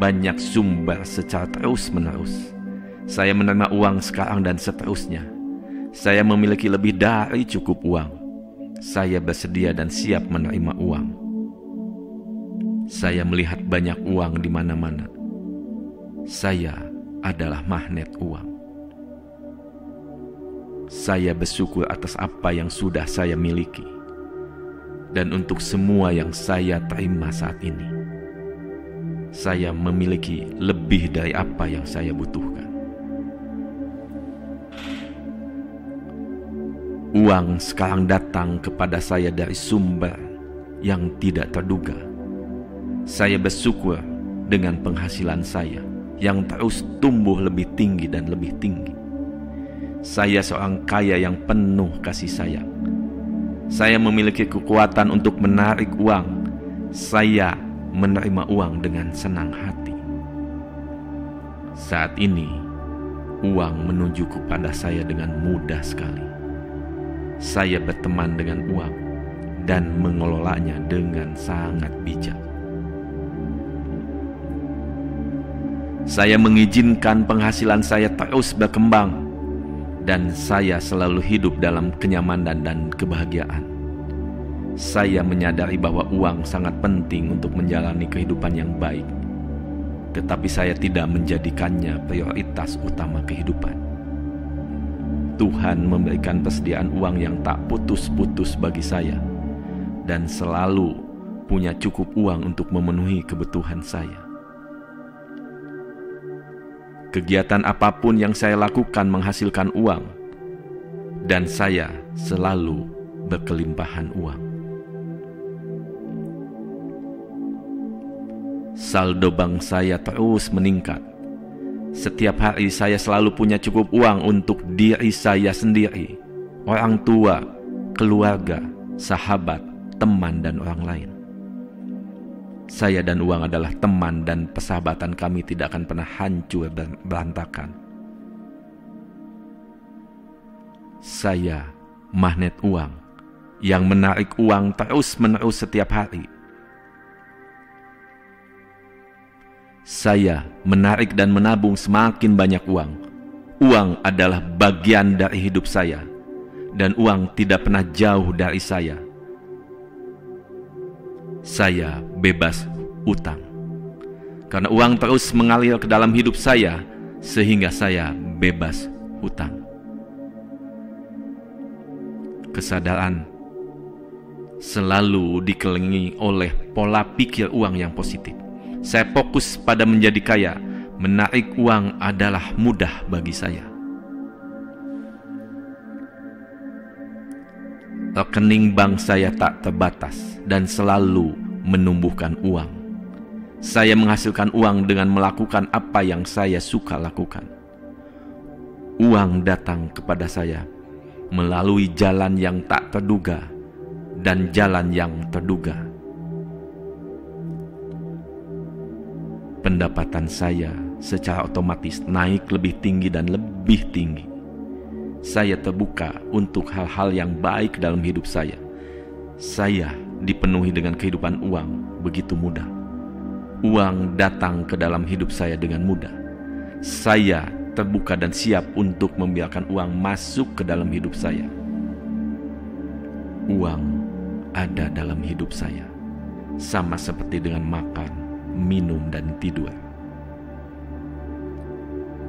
Speaker 1: Banyak sumber secara terus-menerus. Saya menerima uang sekarang dan seterusnya. Saya memiliki lebih dari cukup uang. Saya bersedia dan siap menerima uang. Saya melihat banyak uang di mana-mana. Saya adalah magnet uang. Saya bersyukur atas apa yang sudah saya miliki, dan untuk semua yang saya terima saat ini. Saya memiliki lebih dari apa yang saya butuhkan. Uang sekarang datang kepada saya dari sumber yang tidak terduga. Saya bersyukur dengan penghasilan saya yang terus tumbuh lebih tinggi dan lebih tinggi. Saya seorang kaya yang penuh kasih sayang. Saya memiliki kekuatan untuk menarik uang. Saya menerima uang dengan senang hati. Saat ini, uang menuju kepada saya dengan mudah sekali. Saya berteman dengan uang dan mengelolanya dengan sangat bijak. Saya mengizinkan penghasilan saya terus berkembang, dan saya selalu hidup dalam kenyamanan dan kebahagiaan. Saya menyadari bahwa uang sangat penting untuk menjalani kehidupan yang baik, tetapi saya tidak menjadikannya prioritas utama kehidupan. Tuhan memberikan persediaan uang yang tak putus-putus bagi saya, dan selalu punya cukup uang untuk memenuhi kebutuhan saya. Kegiatan apapun yang saya lakukan menghasilkan uang, dan saya selalu berkelimpahan uang. Saldo bank saya terus meningkat. Setiap hari saya selalu punya cukup uang untuk diri saya sendiri, orang tua, keluarga, sahabat, teman, dan orang lain. Saya dan uang adalah teman, dan persahabatan kami tidak akan pernah hancur dan berantakan. Saya magnet uang yang menarik uang terus-menerus setiap hari. Saya menarik dan menabung semakin banyak uang. Uang adalah bagian dari hidup saya, dan uang tidak pernah jauh dari saya. Saya bebas utang, karena uang terus mengalir ke dalam hidup saya, sehingga saya bebas utang. Kesadaran selalu dikelilingi oleh pola pikir uang yang positif. Saya fokus pada menjadi kaya. Menarik uang adalah mudah bagi saya. Rekening bank saya tak terbatas dan selalu menumbuhkan uang. Saya menghasilkan uang dengan melakukan apa yang saya suka lakukan. Uang datang kepada saya melalui jalan yang tak terduga dan jalan yang terduga. Pendapatan saya secara otomatis naik lebih tinggi dan lebih tinggi. Saya terbuka untuk hal-hal yang baik dalam hidup saya. Saya dipenuhi dengan kehidupan uang begitu mudah. Uang datang ke dalam hidup saya dengan mudah. Saya terbuka dan siap untuk membiarkan uang masuk ke dalam hidup saya. Uang ada dalam hidup saya, sama seperti dengan makan, minum, dan tidur.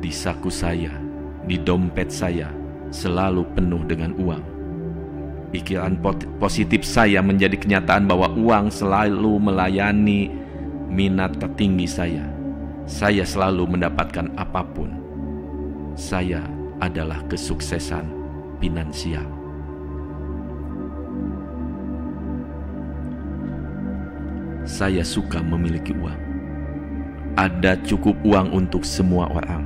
Speaker 1: Di saku saya, di dompet saya, selalu penuh dengan uang. Pikiran positif saya menjadi kenyataan bahwa uang selalu melayani minat tertinggi saya. Saya selalu mendapatkan apapun. Saya adalah kesuksesan finansial. Saya suka memiliki uang. Ada cukup uang untuk semua orang.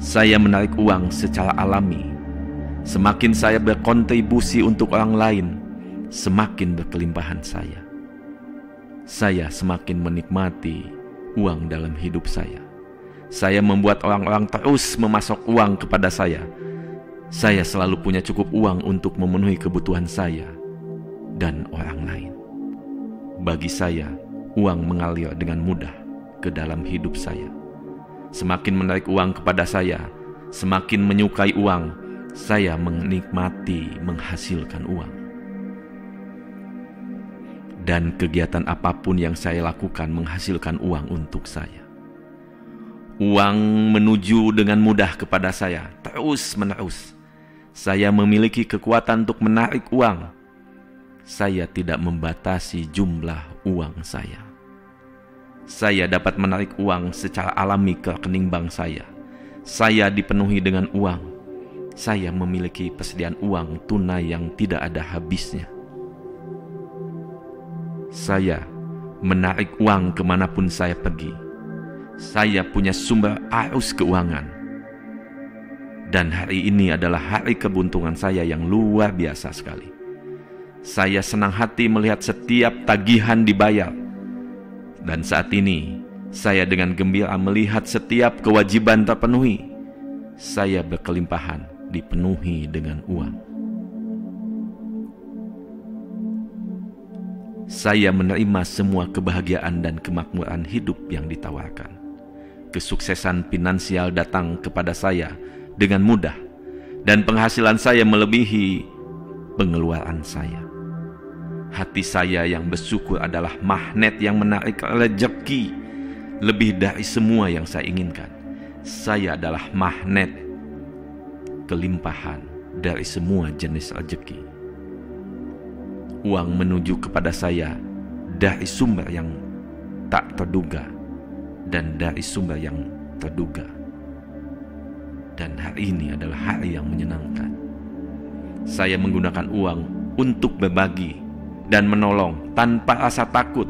Speaker 1: Saya menarik uang secara alami. Semakin saya berkontribusi untuk orang lain, semakin berkelimpahan saya. Saya semakin menikmati uang dalam hidup saya. Saya membuat orang-orang terus memasok uang kepada saya. Saya selalu punya cukup uang untuk memenuhi kebutuhan saya dan orang lain. Bagi saya, uang mengalir dengan mudah ke dalam hidup saya. Semakin menarik uang kepada saya, semakin menyukai uang, saya menikmati menghasilkan uang. Dan kegiatan apapun yang saya lakukan menghasilkan uang untuk saya. Uang menuju dengan mudah kepada saya, terus-menerus. Saya memiliki kekuatan untuk menarik uang. Saya tidak membatasi jumlah uang saya. Saya dapat menarik uang secara alami ke rekening bank saya. Saya dipenuhi dengan uang. Saya memiliki persediaan uang tunai yang tidak ada habisnya. Saya menarik uang kemanapun saya pergi. Saya punya sumber arus keuangan. Dan hari ini adalah hari keberuntungan saya yang luar biasa sekali. Saya senang hati melihat setiap tagihan dibayar. Dan saat ini, saya dengan gembira melihat setiap kewajiban terpenuhi. Saya berkelimpahan, dipenuhi dengan uang. Saya menerima semua kebahagiaan dan kemakmuran hidup yang ditawarkan. Kesuksesan finansial datang kepada saya dengan mudah, dan penghasilan saya melebihi pengeluaran saya. Hati saya yang bersyukur adalah magnet yang menarik rezeki lebih dari semua yang saya inginkan. Saya adalah magnet kelimpahan dari semua jenis rezeki. Uang menuju kepada saya dari sumber yang tak terduga dan dari sumber yang terduga. Dan hari ini adalah hari yang menyenangkan. Saya menggunakan uang untuk berbagi dan menolong tanpa rasa takut,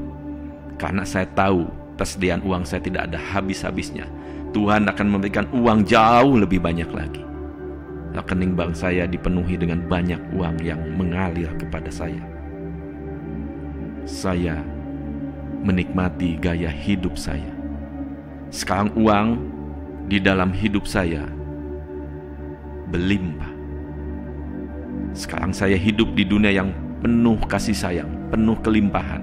Speaker 1: karena saya tahu persediaan uang saya tidak ada habis-habisnya. Tuhan akan memberikan uang jauh lebih banyak lagi. Rekening bank saya dipenuhi dengan banyak uang yang mengalir kepada saya. Saya menikmati gaya hidup saya. Sekarang uang di dalam hidup saya berlimpah. Sekarang saya hidup di dunia yang penuh kasih sayang, penuh kelimpahan.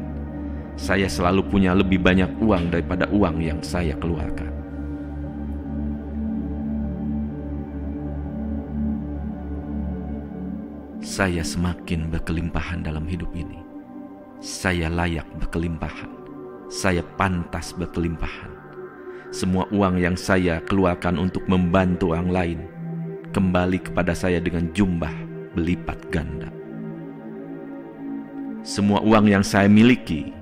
Speaker 1: Saya selalu punya lebih banyak uang daripada uang yang saya keluarkan. Saya semakin berkelimpahan dalam hidup ini. Saya layak berkelimpahan. Saya pantas berkelimpahan. Semua uang yang saya keluarkan untuk membantu orang lain kembali kepada saya dengan jumlah berlipat ganda. Semua uang yang saya miliki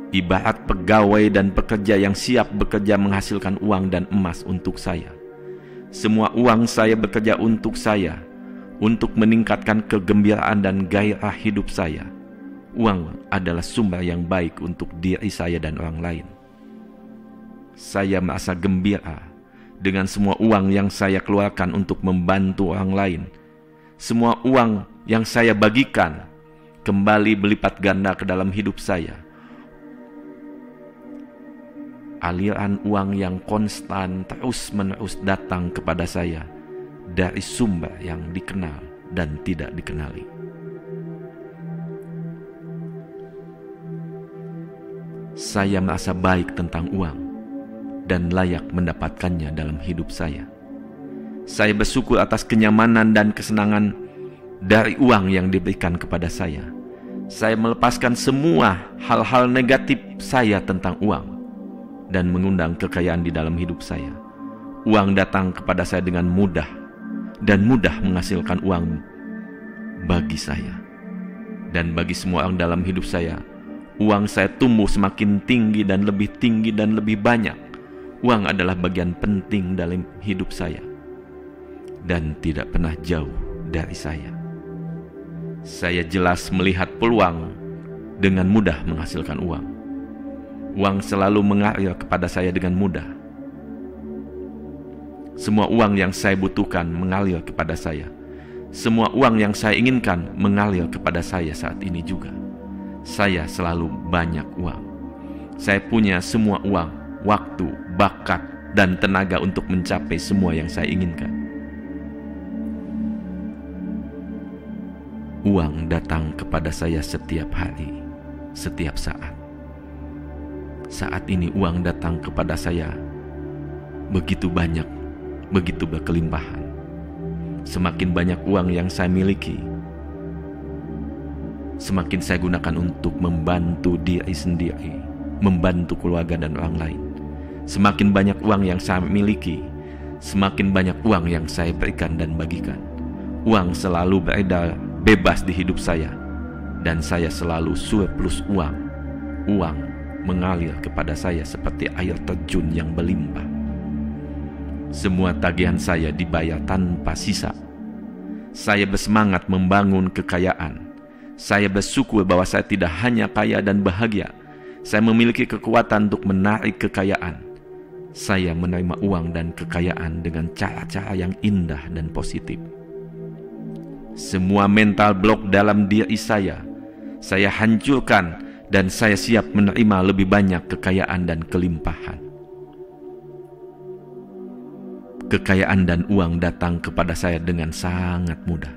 Speaker 1: ibarat pegawai dan pekerja yang siap bekerja menghasilkan uang dan emas untuk saya. Semua uang saya bekerja untuk saya, untuk meningkatkan kegembiraan dan gairah hidup saya. Uang adalah sumber yang baik untuk diri saya dan orang lain. Saya merasa gembira dengan semua uang yang saya keluarkan untuk membantu orang lain. Semua uang yang saya bagikan kembali berlipat ganda ke dalam hidup saya. Aliran uang yang konstan terus-menerus datang kepada saya dari sumber yang dikenal dan tidak dikenali. Saya merasa baik tentang uang dan layak mendapatkannya dalam hidup saya. Saya bersyukur atas kenyamanan dan kesenangan dari uang yang diberikan kepada saya. Saya melepaskan semua hal-hal negatif saya tentang uang dan mengundang kekayaan di dalam hidup saya. Uang datang kepada saya dengan mudah dan mudah menghasilkan uang bagi saya dan bagi semua orang dalam hidup saya. Uang saya tumbuh semakin tinggi dan lebih banyak. Uang adalah bagian penting dalam hidup saya dan tidak pernah jauh dari saya. Saya jelas melihat peluang dengan mudah menghasilkan uang. Uang selalu mengalir kepada saya dengan mudah. Semua uang yang saya butuhkan mengalir kepada saya. Semua uang yang saya inginkan mengalir kepada saya saat ini juga. Saya selalu banyak uang. Saya punya semua uang, waktu, bakat, dan tenaga untuk mencapai semua yang saya inginkan. Uang datang kepada saya setiap hari, setiap saat. Saat ini uang datang kepada saya begitu banyak, begitu berkelimpahan. Semakin banyak uang yang saya miliki, semakin saya gunakan untuk membantu diri sendiri, membantu keluarga dan orang lain. Semakin banyak uang yang saya miliki, semakin banyak uang yang saya berikan dan bagikan. Uang selalu beredar bebas di hidup saya, dan saya selalu surplus uang. Uang mengalir kepada saya seperti air terjun yang berlimpah. Semua tagihan saya dibayar tanpa sisa. Saya bersemangat membangun kekayaan. Saya bersyukur bahwa saya tidak hanya kaya dan bahagia, Saya memiliki kekuatan untuk menarik kekayaan. Saya menerima uang dan kekayaan dengan cara-cara yang indah dan positif. Semua mental block dalam diri saya hancurkan, dan saya siap menerima lebih banyak kekayaan dan kelimpahan. Kekayaan dan uang datang kepada saya dengan sangat mudah.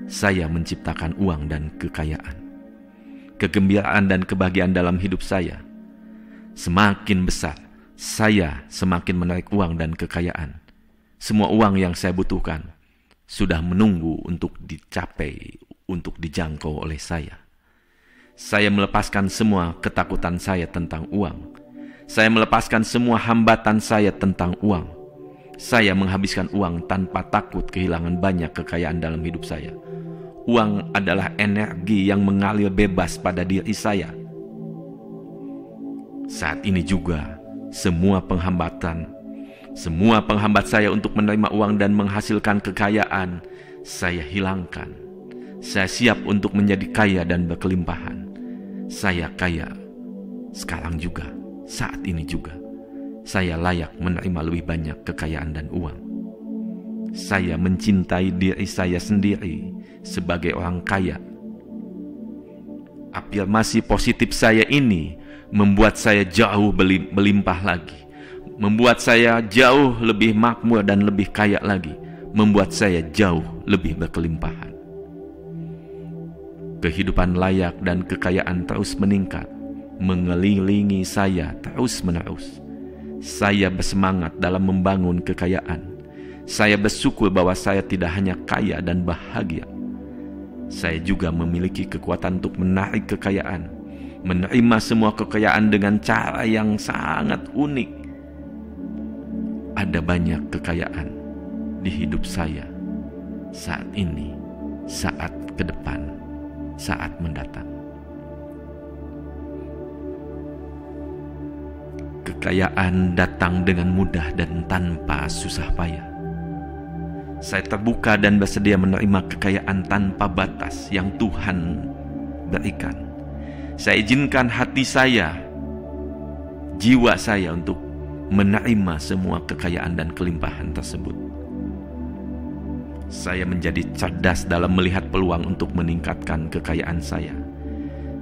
Speaker 1: Saya menciptakan uang dan kekayaan. Kegembiraan dan kebahagiaan dalam hidup saya semakin besar. Saya semakin menarik uang dan kekayaan. Semua uang yang saya butuhkan sudah menunggu untuk dicapai, untuk dijangkau oleh saya. Saya melepaskan semua ketakutan saya tentang uang. Saya melepaskan semua hambatan saya tentang uang. Saya menghabiskan uang tanpa takut kehilangan banyak kekayaan dalam hidup saya. Uang adalah energi yang mengalir bebas pada diri saya. Saat ini juga, semua penghambat saya untuk menerima uang dan menghasilkan kekayaan, saya hilangkan. Saya siap untuk menjadi kaya dan berkelimpahan. Saya kaya sekarang juga, saat ini juga. Saya layak menerima lebih banyak kekayaan dan uang. Saya mencintai diri saya sendiri sebagai orang kaya. Afirmasi positif saya ini membuat saya jauh berlimpah lagi, membuat saya jauh lebih makmur dan lebih kaya lagi, membuat saya jauh lebih berkelimpahan. Kehidupan layak dan kekayaan terus meningkat, mengelilingi saya terus-menerus. Saya bersemangat dalam membangun kekayaan. Saya bersyukur bahwa saya tidak hanya kaya dan bahagia. Saya juga memiliki kekuatan untuk menarik kekayaan, menerima semua kekayaan dengan cara yang sangat unik. Ada banyak kekayaan di hidup saya saat ini, saat ke depan, saat mendatang. Kekayaan datang dengan mudah dan tanpa susah payah. Saya terbuka dan bersedia menerima kekayaan tanpa batas yang Tuhan berikan. Saya izinkan hati saya, jiwa saya untuk menerima semua kekayaan dan kelimpahan tersebut. Saya menjadi cerdas dalam melihat peluang untuk meningkatkan kekayaan saya.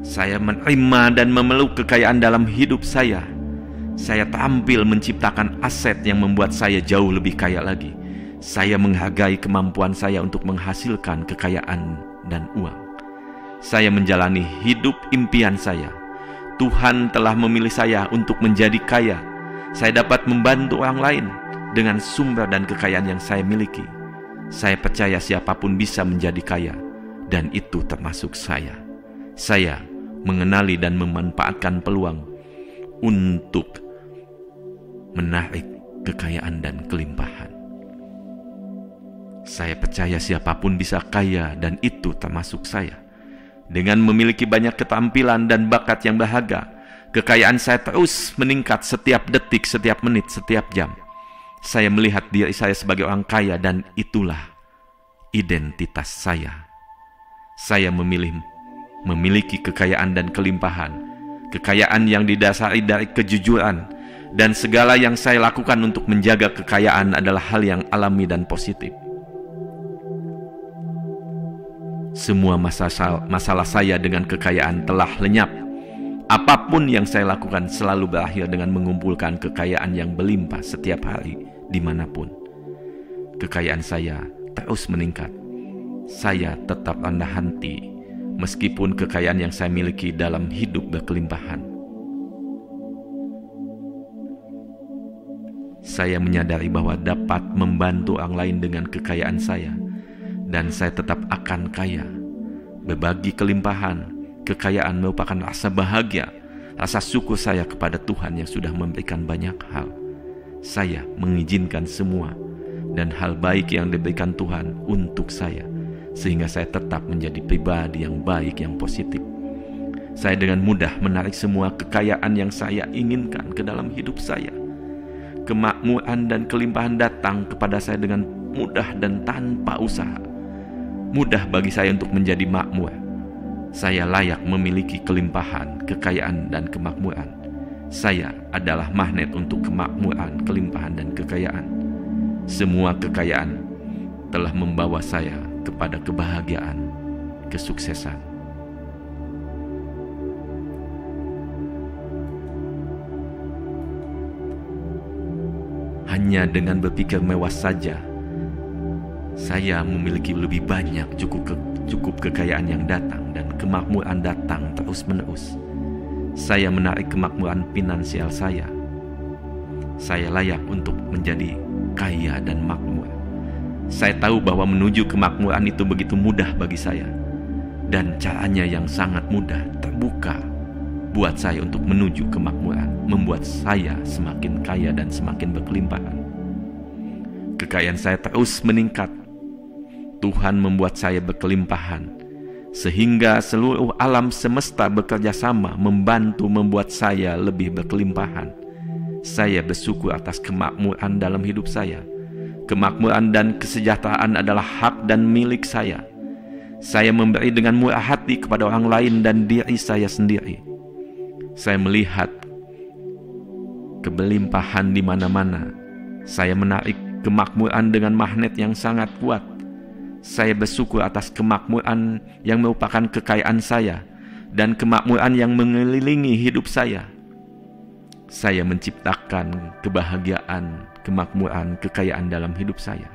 Speaker 1: Saya menerima dan memeluk kekayaan dalam hidup saya. Saya tampil menciptakan aset yang membuat saya jauh lebih kaya lagi. Saya menghargai kemampuan saya untuk menghasilkan kekayaan dan uang. Saya menjalani hidup impian saya. Tuhan telah memilih saya untuk menjadi kaya. Saya dapat membantu orang lain dengan sumber dan kekayaan yang saya miliki. Saya percaya siapapun bisa menjadi kaya, dan itu termasuk saya. Saya mengenali dan memanfaatkan peluang untuk menarik kekayaan dan kelimpahan. Saya percaya siapapun bisa kaya, dan itu termasuk saya. Dengan memiliki banyak keterampilan dan bakat yang berharga, kekayaan saya terus meningkat setiap detik, setiap menit, setiap jam. Saya melihat diri saya sebagai orang kaya, dan itulah identitas saya. Saya memiliki kekayaan dan kelimpahan, kekayaan yang didasari dari kejujuran, dan segala yang saya lakukan untuk menjaga kekayaan adalah hal yang alami dan positif. Semua masalah saya dengan kekayaan telah lenyap. Apapun yang saya lakukan selalu berakhir dengan mengumpulkan kekayaan yang berlimpah setiap hari, dimanapun. Kekayaan saya terus meningkat. Saya tetap rendah hati, meskipun kekayaan yang saya miliki dalam hidup berkelimpahan. Saya menyadari bahwa dapat membantu orang lain dengan kekayaan saya, dan saya tetap akan kaya. Berbagi kelimpahan, kekayaan merupakan rasa bahagia, rasa syukur saya kepada Tuhan yang sudah memberikan banyak hal. Saya mengizinkan semua dan hal baik yang diberikan Tuhan untuk saya, sehingga saya tetap menjadi pribadi yang baik, yang positif. Saya dengan mudah menarik semua kekayaan yang saya inginkan ke dalam hidup saya. Kemakmuran dan kelimpahan datang kepada saya dengan mudah dan tanpa usaha. Mudah bagi saya untuk menjadi makmur. Saya layak memiliki kelimpahan, kekayaan, dan kemakmuran. Saya adalah magnet untuk kemakmuran, kelimpahan, dan kekayaan. Semua kekayaan telah membawa saya kepada kebahagiaan, kesuksesan. Hanya dengan berpikir mewah saja, saya memiliki lebih banyak cukup kekayaan yang datang, dan kemakmuran datang terus-menerus. Saya menarik kemakmuran finansial saya. Saya layak untuk menjadi kaya dan makmur. Saya tahu bahwa menuju kemakmuran itu begitu mudah bagi saya, dan caranya yang sangat mudah terbuka buat saya untuk menuju kemakmuran, membuat saya semakin kaya dan semakin berkelimpahan. Kekayaan saya terus meningkat. Tuhan membuat saya berkelimpahan, sehingga seluruh alam semesta bekerja sama membantu membuat saya lebih berkelimpahan. Saya bersyukur atas kemakmuran dalam hidup saya. Kemakmuran dan kesejahteraan adalah hak dan milik saya. Saya memberi dengan murah hati kepada orang lain dan diri saya sendiri. Saya melihat kelimpahan di mana-mana. Saya menarik kemakmuran dengan magnet yang sangat kuat. Saya bersyukur atas kemakmuran yang merupakan kekayaan saya dan kemakmuran yang mengelilingi hidup saya. Saya menciptakan kebahagiaan, kemakmuran, kekayaan dalam hidup saya.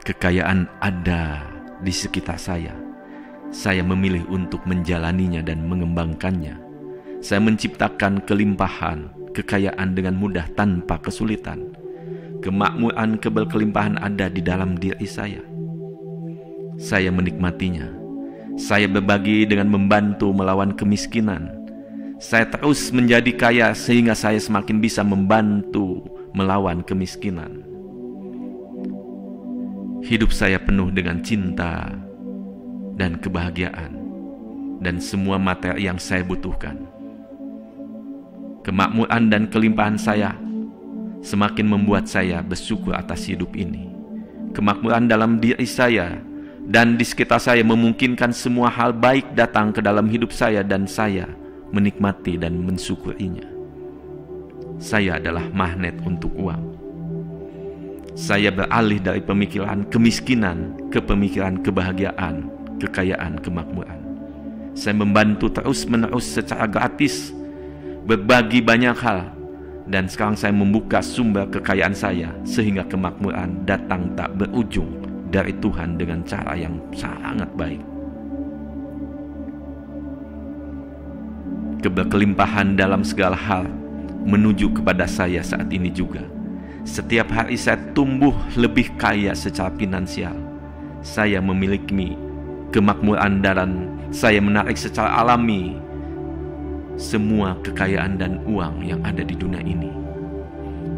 Speaker 1: Kekayaan ada di sekitar saya. Saya memilih untuk menjalaninya dan mengembangkannya. Saya menciptakan kelimpahan, kekayaan dengan mudah tanpa kesulitan. Kemakmuran, keberkelimpahan ada di dalam diri saya. Saya menikmatinya. Saya berbagi dengan membantu melawan kemiskinan. Saya terus menjadi kaya sehingga saya semakin bisa membantu melawan kemiskinan. Hidup saya penuh dengan cinta dan kebahagiaan dan semua materi yang saya butuhkan. Kemakmuran dan kelimpahan saya semakin membuat saya bersyukur atas hidup ini. Kemakmuran dalam diri saya dan di sekitar saya memungkinkan semua hal baik datang ke dalam hidup saya, dan saya menikmati dan mensyukurinya. Saya adalah magnet untuk uang. Saya beralih dari pemikiran kemiskinan ke pemikiran kebahagiaan, kekayaan, kemakmuran. Saya membantu terus-menerus secara gratis, berbagi banyak hal. Dan sekarang saya membuka sumber kekayaan saya, sehingga kemakmuran datang tak berujung dari Tuhan dengan cara yang sangat baik. Keberkelimpahan dalam segala hal menuju kepada saya saat ini juga. Setiap hari saya tumbuh lebih kaya secara finansial. Saya memiliki kemakmuran dan saya menarik secara alami semua kekayaan dan uang yang ada di dunia ini.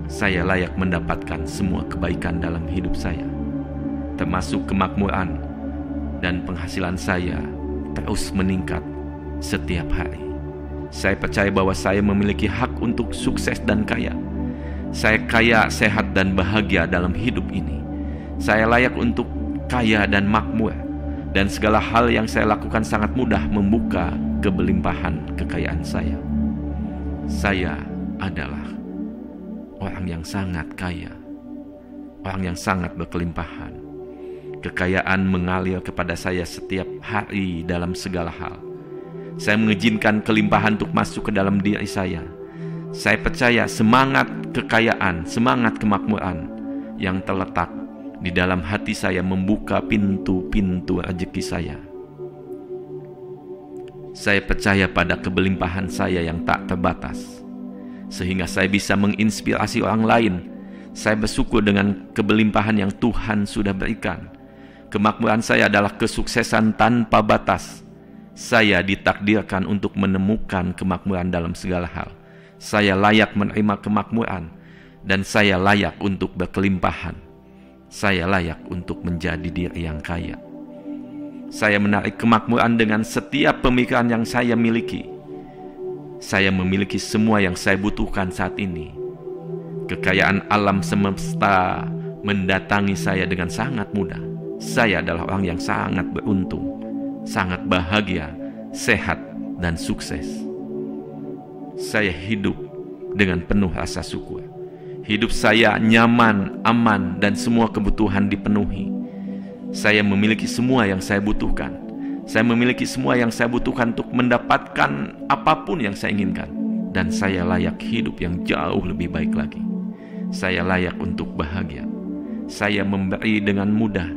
Speaker 1: Saya layak mendapatkan semua kebaikan dalam hidup saya, termasuk kemakmuran, dan penghasilan saya terus meningkat setiap hari. Saya percaya bahwa saya memiliki hak untuk sukses dan kaya. Saya kaya, sehat, dan bahagia dalam hidup ini. Saya layak untuk kaya dan makmur, dan segala hal yang saya lakukan sangat mudah membuka keberlimpahan kekayaan saya. Saya adalah orang yang sangat kaya, orang yang sangat berkelimpahan. Kekayaan mengalir kepada saya setiap hari dalam segala hal. Saya mengizinkan kelimpahan untuk masuk ke dalam diri saya. Saya percaya semangat kekayaan, semangat kemakmuran yang terletak di dalam hati saya membuka pintu-pintu rezeki saya. Saya percaya pada keberlimpahan saya yang tak terbatas, sehingga saya bisa menginspirasi orang lain. Saya bersyukur dengan keberlimpahan yang Tuhan sudah berikan. Kemakmuran saya adalah kesuksesan tanpa batas. Saya ditakdirkan untuk menemukan kemakmuran dalam segala hal. Saya layak menerima kemakmuran, dan saya layak untuk berkelimpahan. Saya layak untuk menjadi diri yang kaya. Saya menarik kemakmuran dengan setiap pemikiran yang saya miliki. Saya memiliki semua yang saya butuhkan saat ini. Kekayaan alam semesta mendatangi saya dengan sangat mudah. Saya adalah orang yang sangat beruntung. sangat bahagia, sehat, dan sukses. Saya hidup dengan penuh rasa syukur. Hidup saya nyaman, aman, dan semua kebutuhan dipenuhi. Saya memiliki semua yang saya butuhkan. Saya memiliki semua yang saya butuhkan untuk mendapatkan apapun yang saya inginkan. Dan saya layak hidup yang jauh lebih baik lagi. Saya layak untuk bahagia. Saya memberi dengan mudah.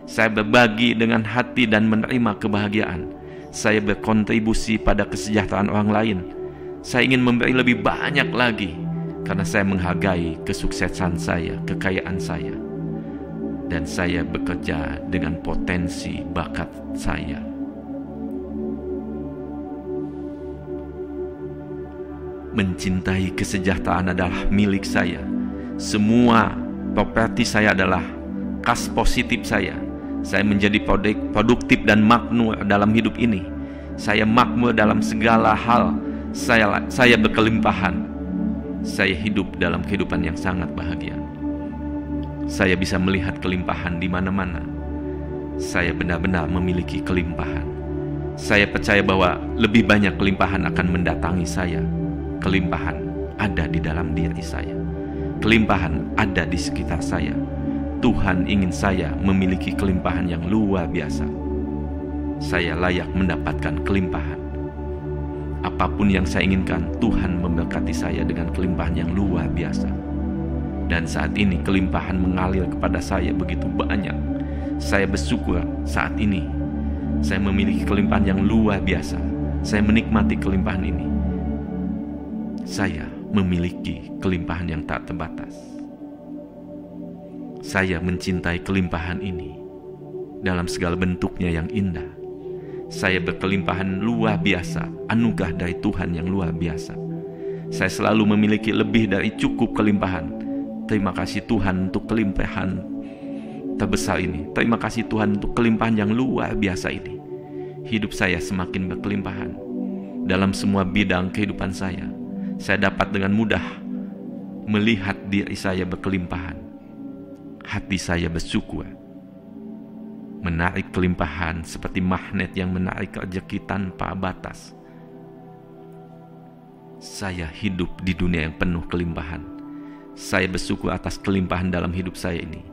Speaker 1: Saya berbagi dengan hati dan menerima kebahagiaan. Saya berkontribusi pada kesejahteraan orang lain. Saya ingin memberi lebih banyak lagi, karena saya menghargai kesuksesan saya, kekayaan saya. Dan saya bekerja dengan potensi bakat saya. Mencintai kesejahteraan adalah milik saya. Semua properti saya adalah kas positif saya. Saya menjadi produktif dan makmur dalam hidup ini. Saya makmur dalam segala hal. Saya berkelimpahan. Saya hidup dalam kehidupan yang sangat bahagia. Saya bisa melihat kelimpahan di mana-mana. Saya benar-benar memiliki kelimpahan. Saya percaya bahwa lebih banyak kelimpahan akan mendatangi saya. Kelimpahan ada di dalam diri saya. Kelimpahan ada di sekitar saya. Tuhan ingin saya memiliki kelimpahan yang luar biasa. Saya layak mendapatkan kelimpahan. Apapun yang saya inginkan, Tuhan memberkati saya dengan kelimpahan yang luar biasa. Dan saat ini kelimpahan mengalir kepada saya begitu banyak. Saya bersyukur saat ini saya memiliki kelimpahan yang luar biasa. Saya menikmati kelimpahan ini. Saya memiliki kelimpahan yang tak terbatas. Saya mencintai kelimpahan ini dalam segala bentuknya yang indah. Saya berkelimpahan luar biasa, anugerah dari Tuhan yang luar biasa. Saya selalu memiliki lebih dari cukup kelimpahan. Terima kasih Tuhan untuk kelimpahan terbesar ini. Terima kasih Tuhan untuk kelimpahan yang luar biasa ini. Hidup saya semakin berkelimpahan. Dalam semua bidang kehidupan saya dapat dengan mudah melihat diri saya berkelimpahan. Hati saya bersyukur. Menarik kelimpahan seperti magnet yang menarik rezeki tanpa batas. Saya hidup di dunia yang penuh kelimpahan. Saya bersyukur atas kelimpahan dalam hidup saya ini.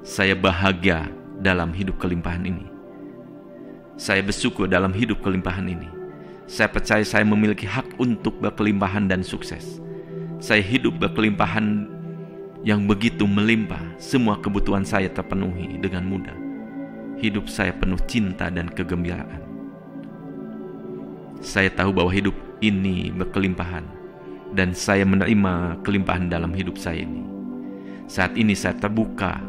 Speaker 1: Saya bahagia dalam hidup kelimpahan ini. Saya bersyukur dalam hidup kelimpahan ini. Saya percaya saya memiliki hak untuk berkelimpahan dan sukses. Saya hidup berkelimpahan yang begitu melimpah. Semua kebutuhan saya terpenuhi dengan mudah. Hidup saya penuh cinta dan kegembiraan. Saya tahu bahwa hidup ini berkelimpahan, dan saya menerima kelimpahan dalam hidup saya ini. Saat ini saya terbuka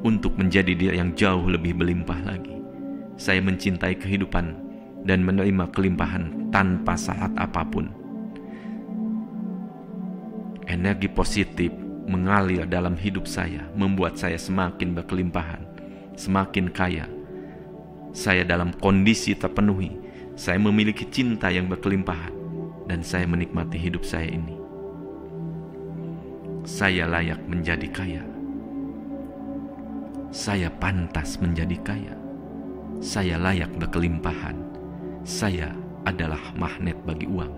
Speaker 1: untuk menjadi diri yang jauh lebih berlimpah lagi. Saya mencintai kehidupan dan menerima kelimpahan tanpa syarat apapun. Energi positif mengalir dalam hidup saya, membuat saya semakin berkelimpahan, semakin kaya. Saya dalam kondisi terpenuhi. Saya memiliki cinta yang berkelimpahan, dan saya menikmati hidup saya ini. Saya layak menjadi kaya. Saya pantas menjadi kaya. Saya layak berkelimpahan. Saya adalah magnet bagi uang.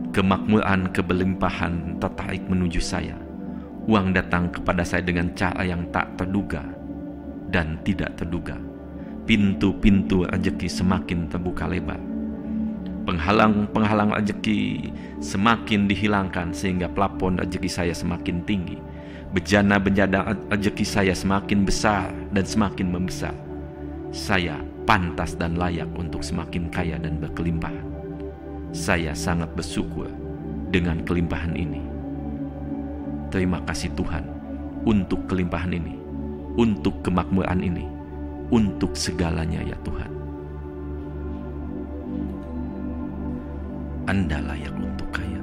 Speaker 1: Kemakmuran, keberlimpahan tertarik menuju saya. Uang datang kepada saya dengan cara yang tak terduga dan tidak terduga. Pintu-pintu rezeki semakin terbuka lebar. Penghalang-penghalang rezeki semakin dihilangkan sehingga plafon rezeki saya semakin tinggi. Bejana-bejana rezeki saya semakin besar dan semakin membesar. Saya pantas dan layak untuk semakin kaya dan berkelimpahan. Saya sangat bersyukur dengan kelimpahan ini. Terima kasih Tuhan untuk kelimpahan ini, untuk kemakmuran ini, untuk segalanya ya Tuhan. Anda layak untuk kaya,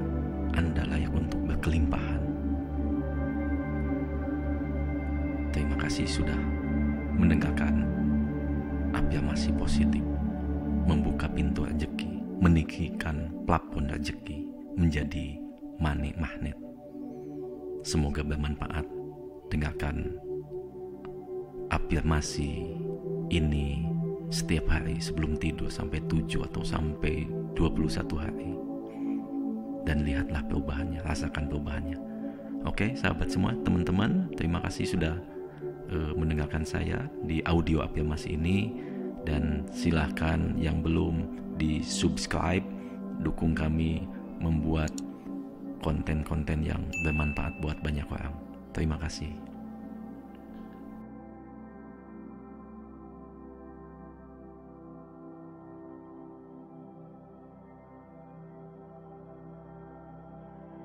Speaker 1: Anda layak untuk berkelimpahan. Terima kasih sudah mendengarkan afirmasi positif, membuka pintu rezeki, meninggikan plafon rezeki menjadi money magnet. Semoga bermanfaat. Dengarkan afirmasi ini setiap hari sebelum tidur sampai 7 atau sampai 21 hari. Dan lihatlah perubahannya, rasakan perubahannya. Oke, sahabat semua, teman-teman, terima kasih sudah mendengarkan saya di audio afirmasi ini. Dan silahkan yang belum di subscribe, dukung kami membuat konten-konten yang bermanfaat buat banyak orang. Terima kasih.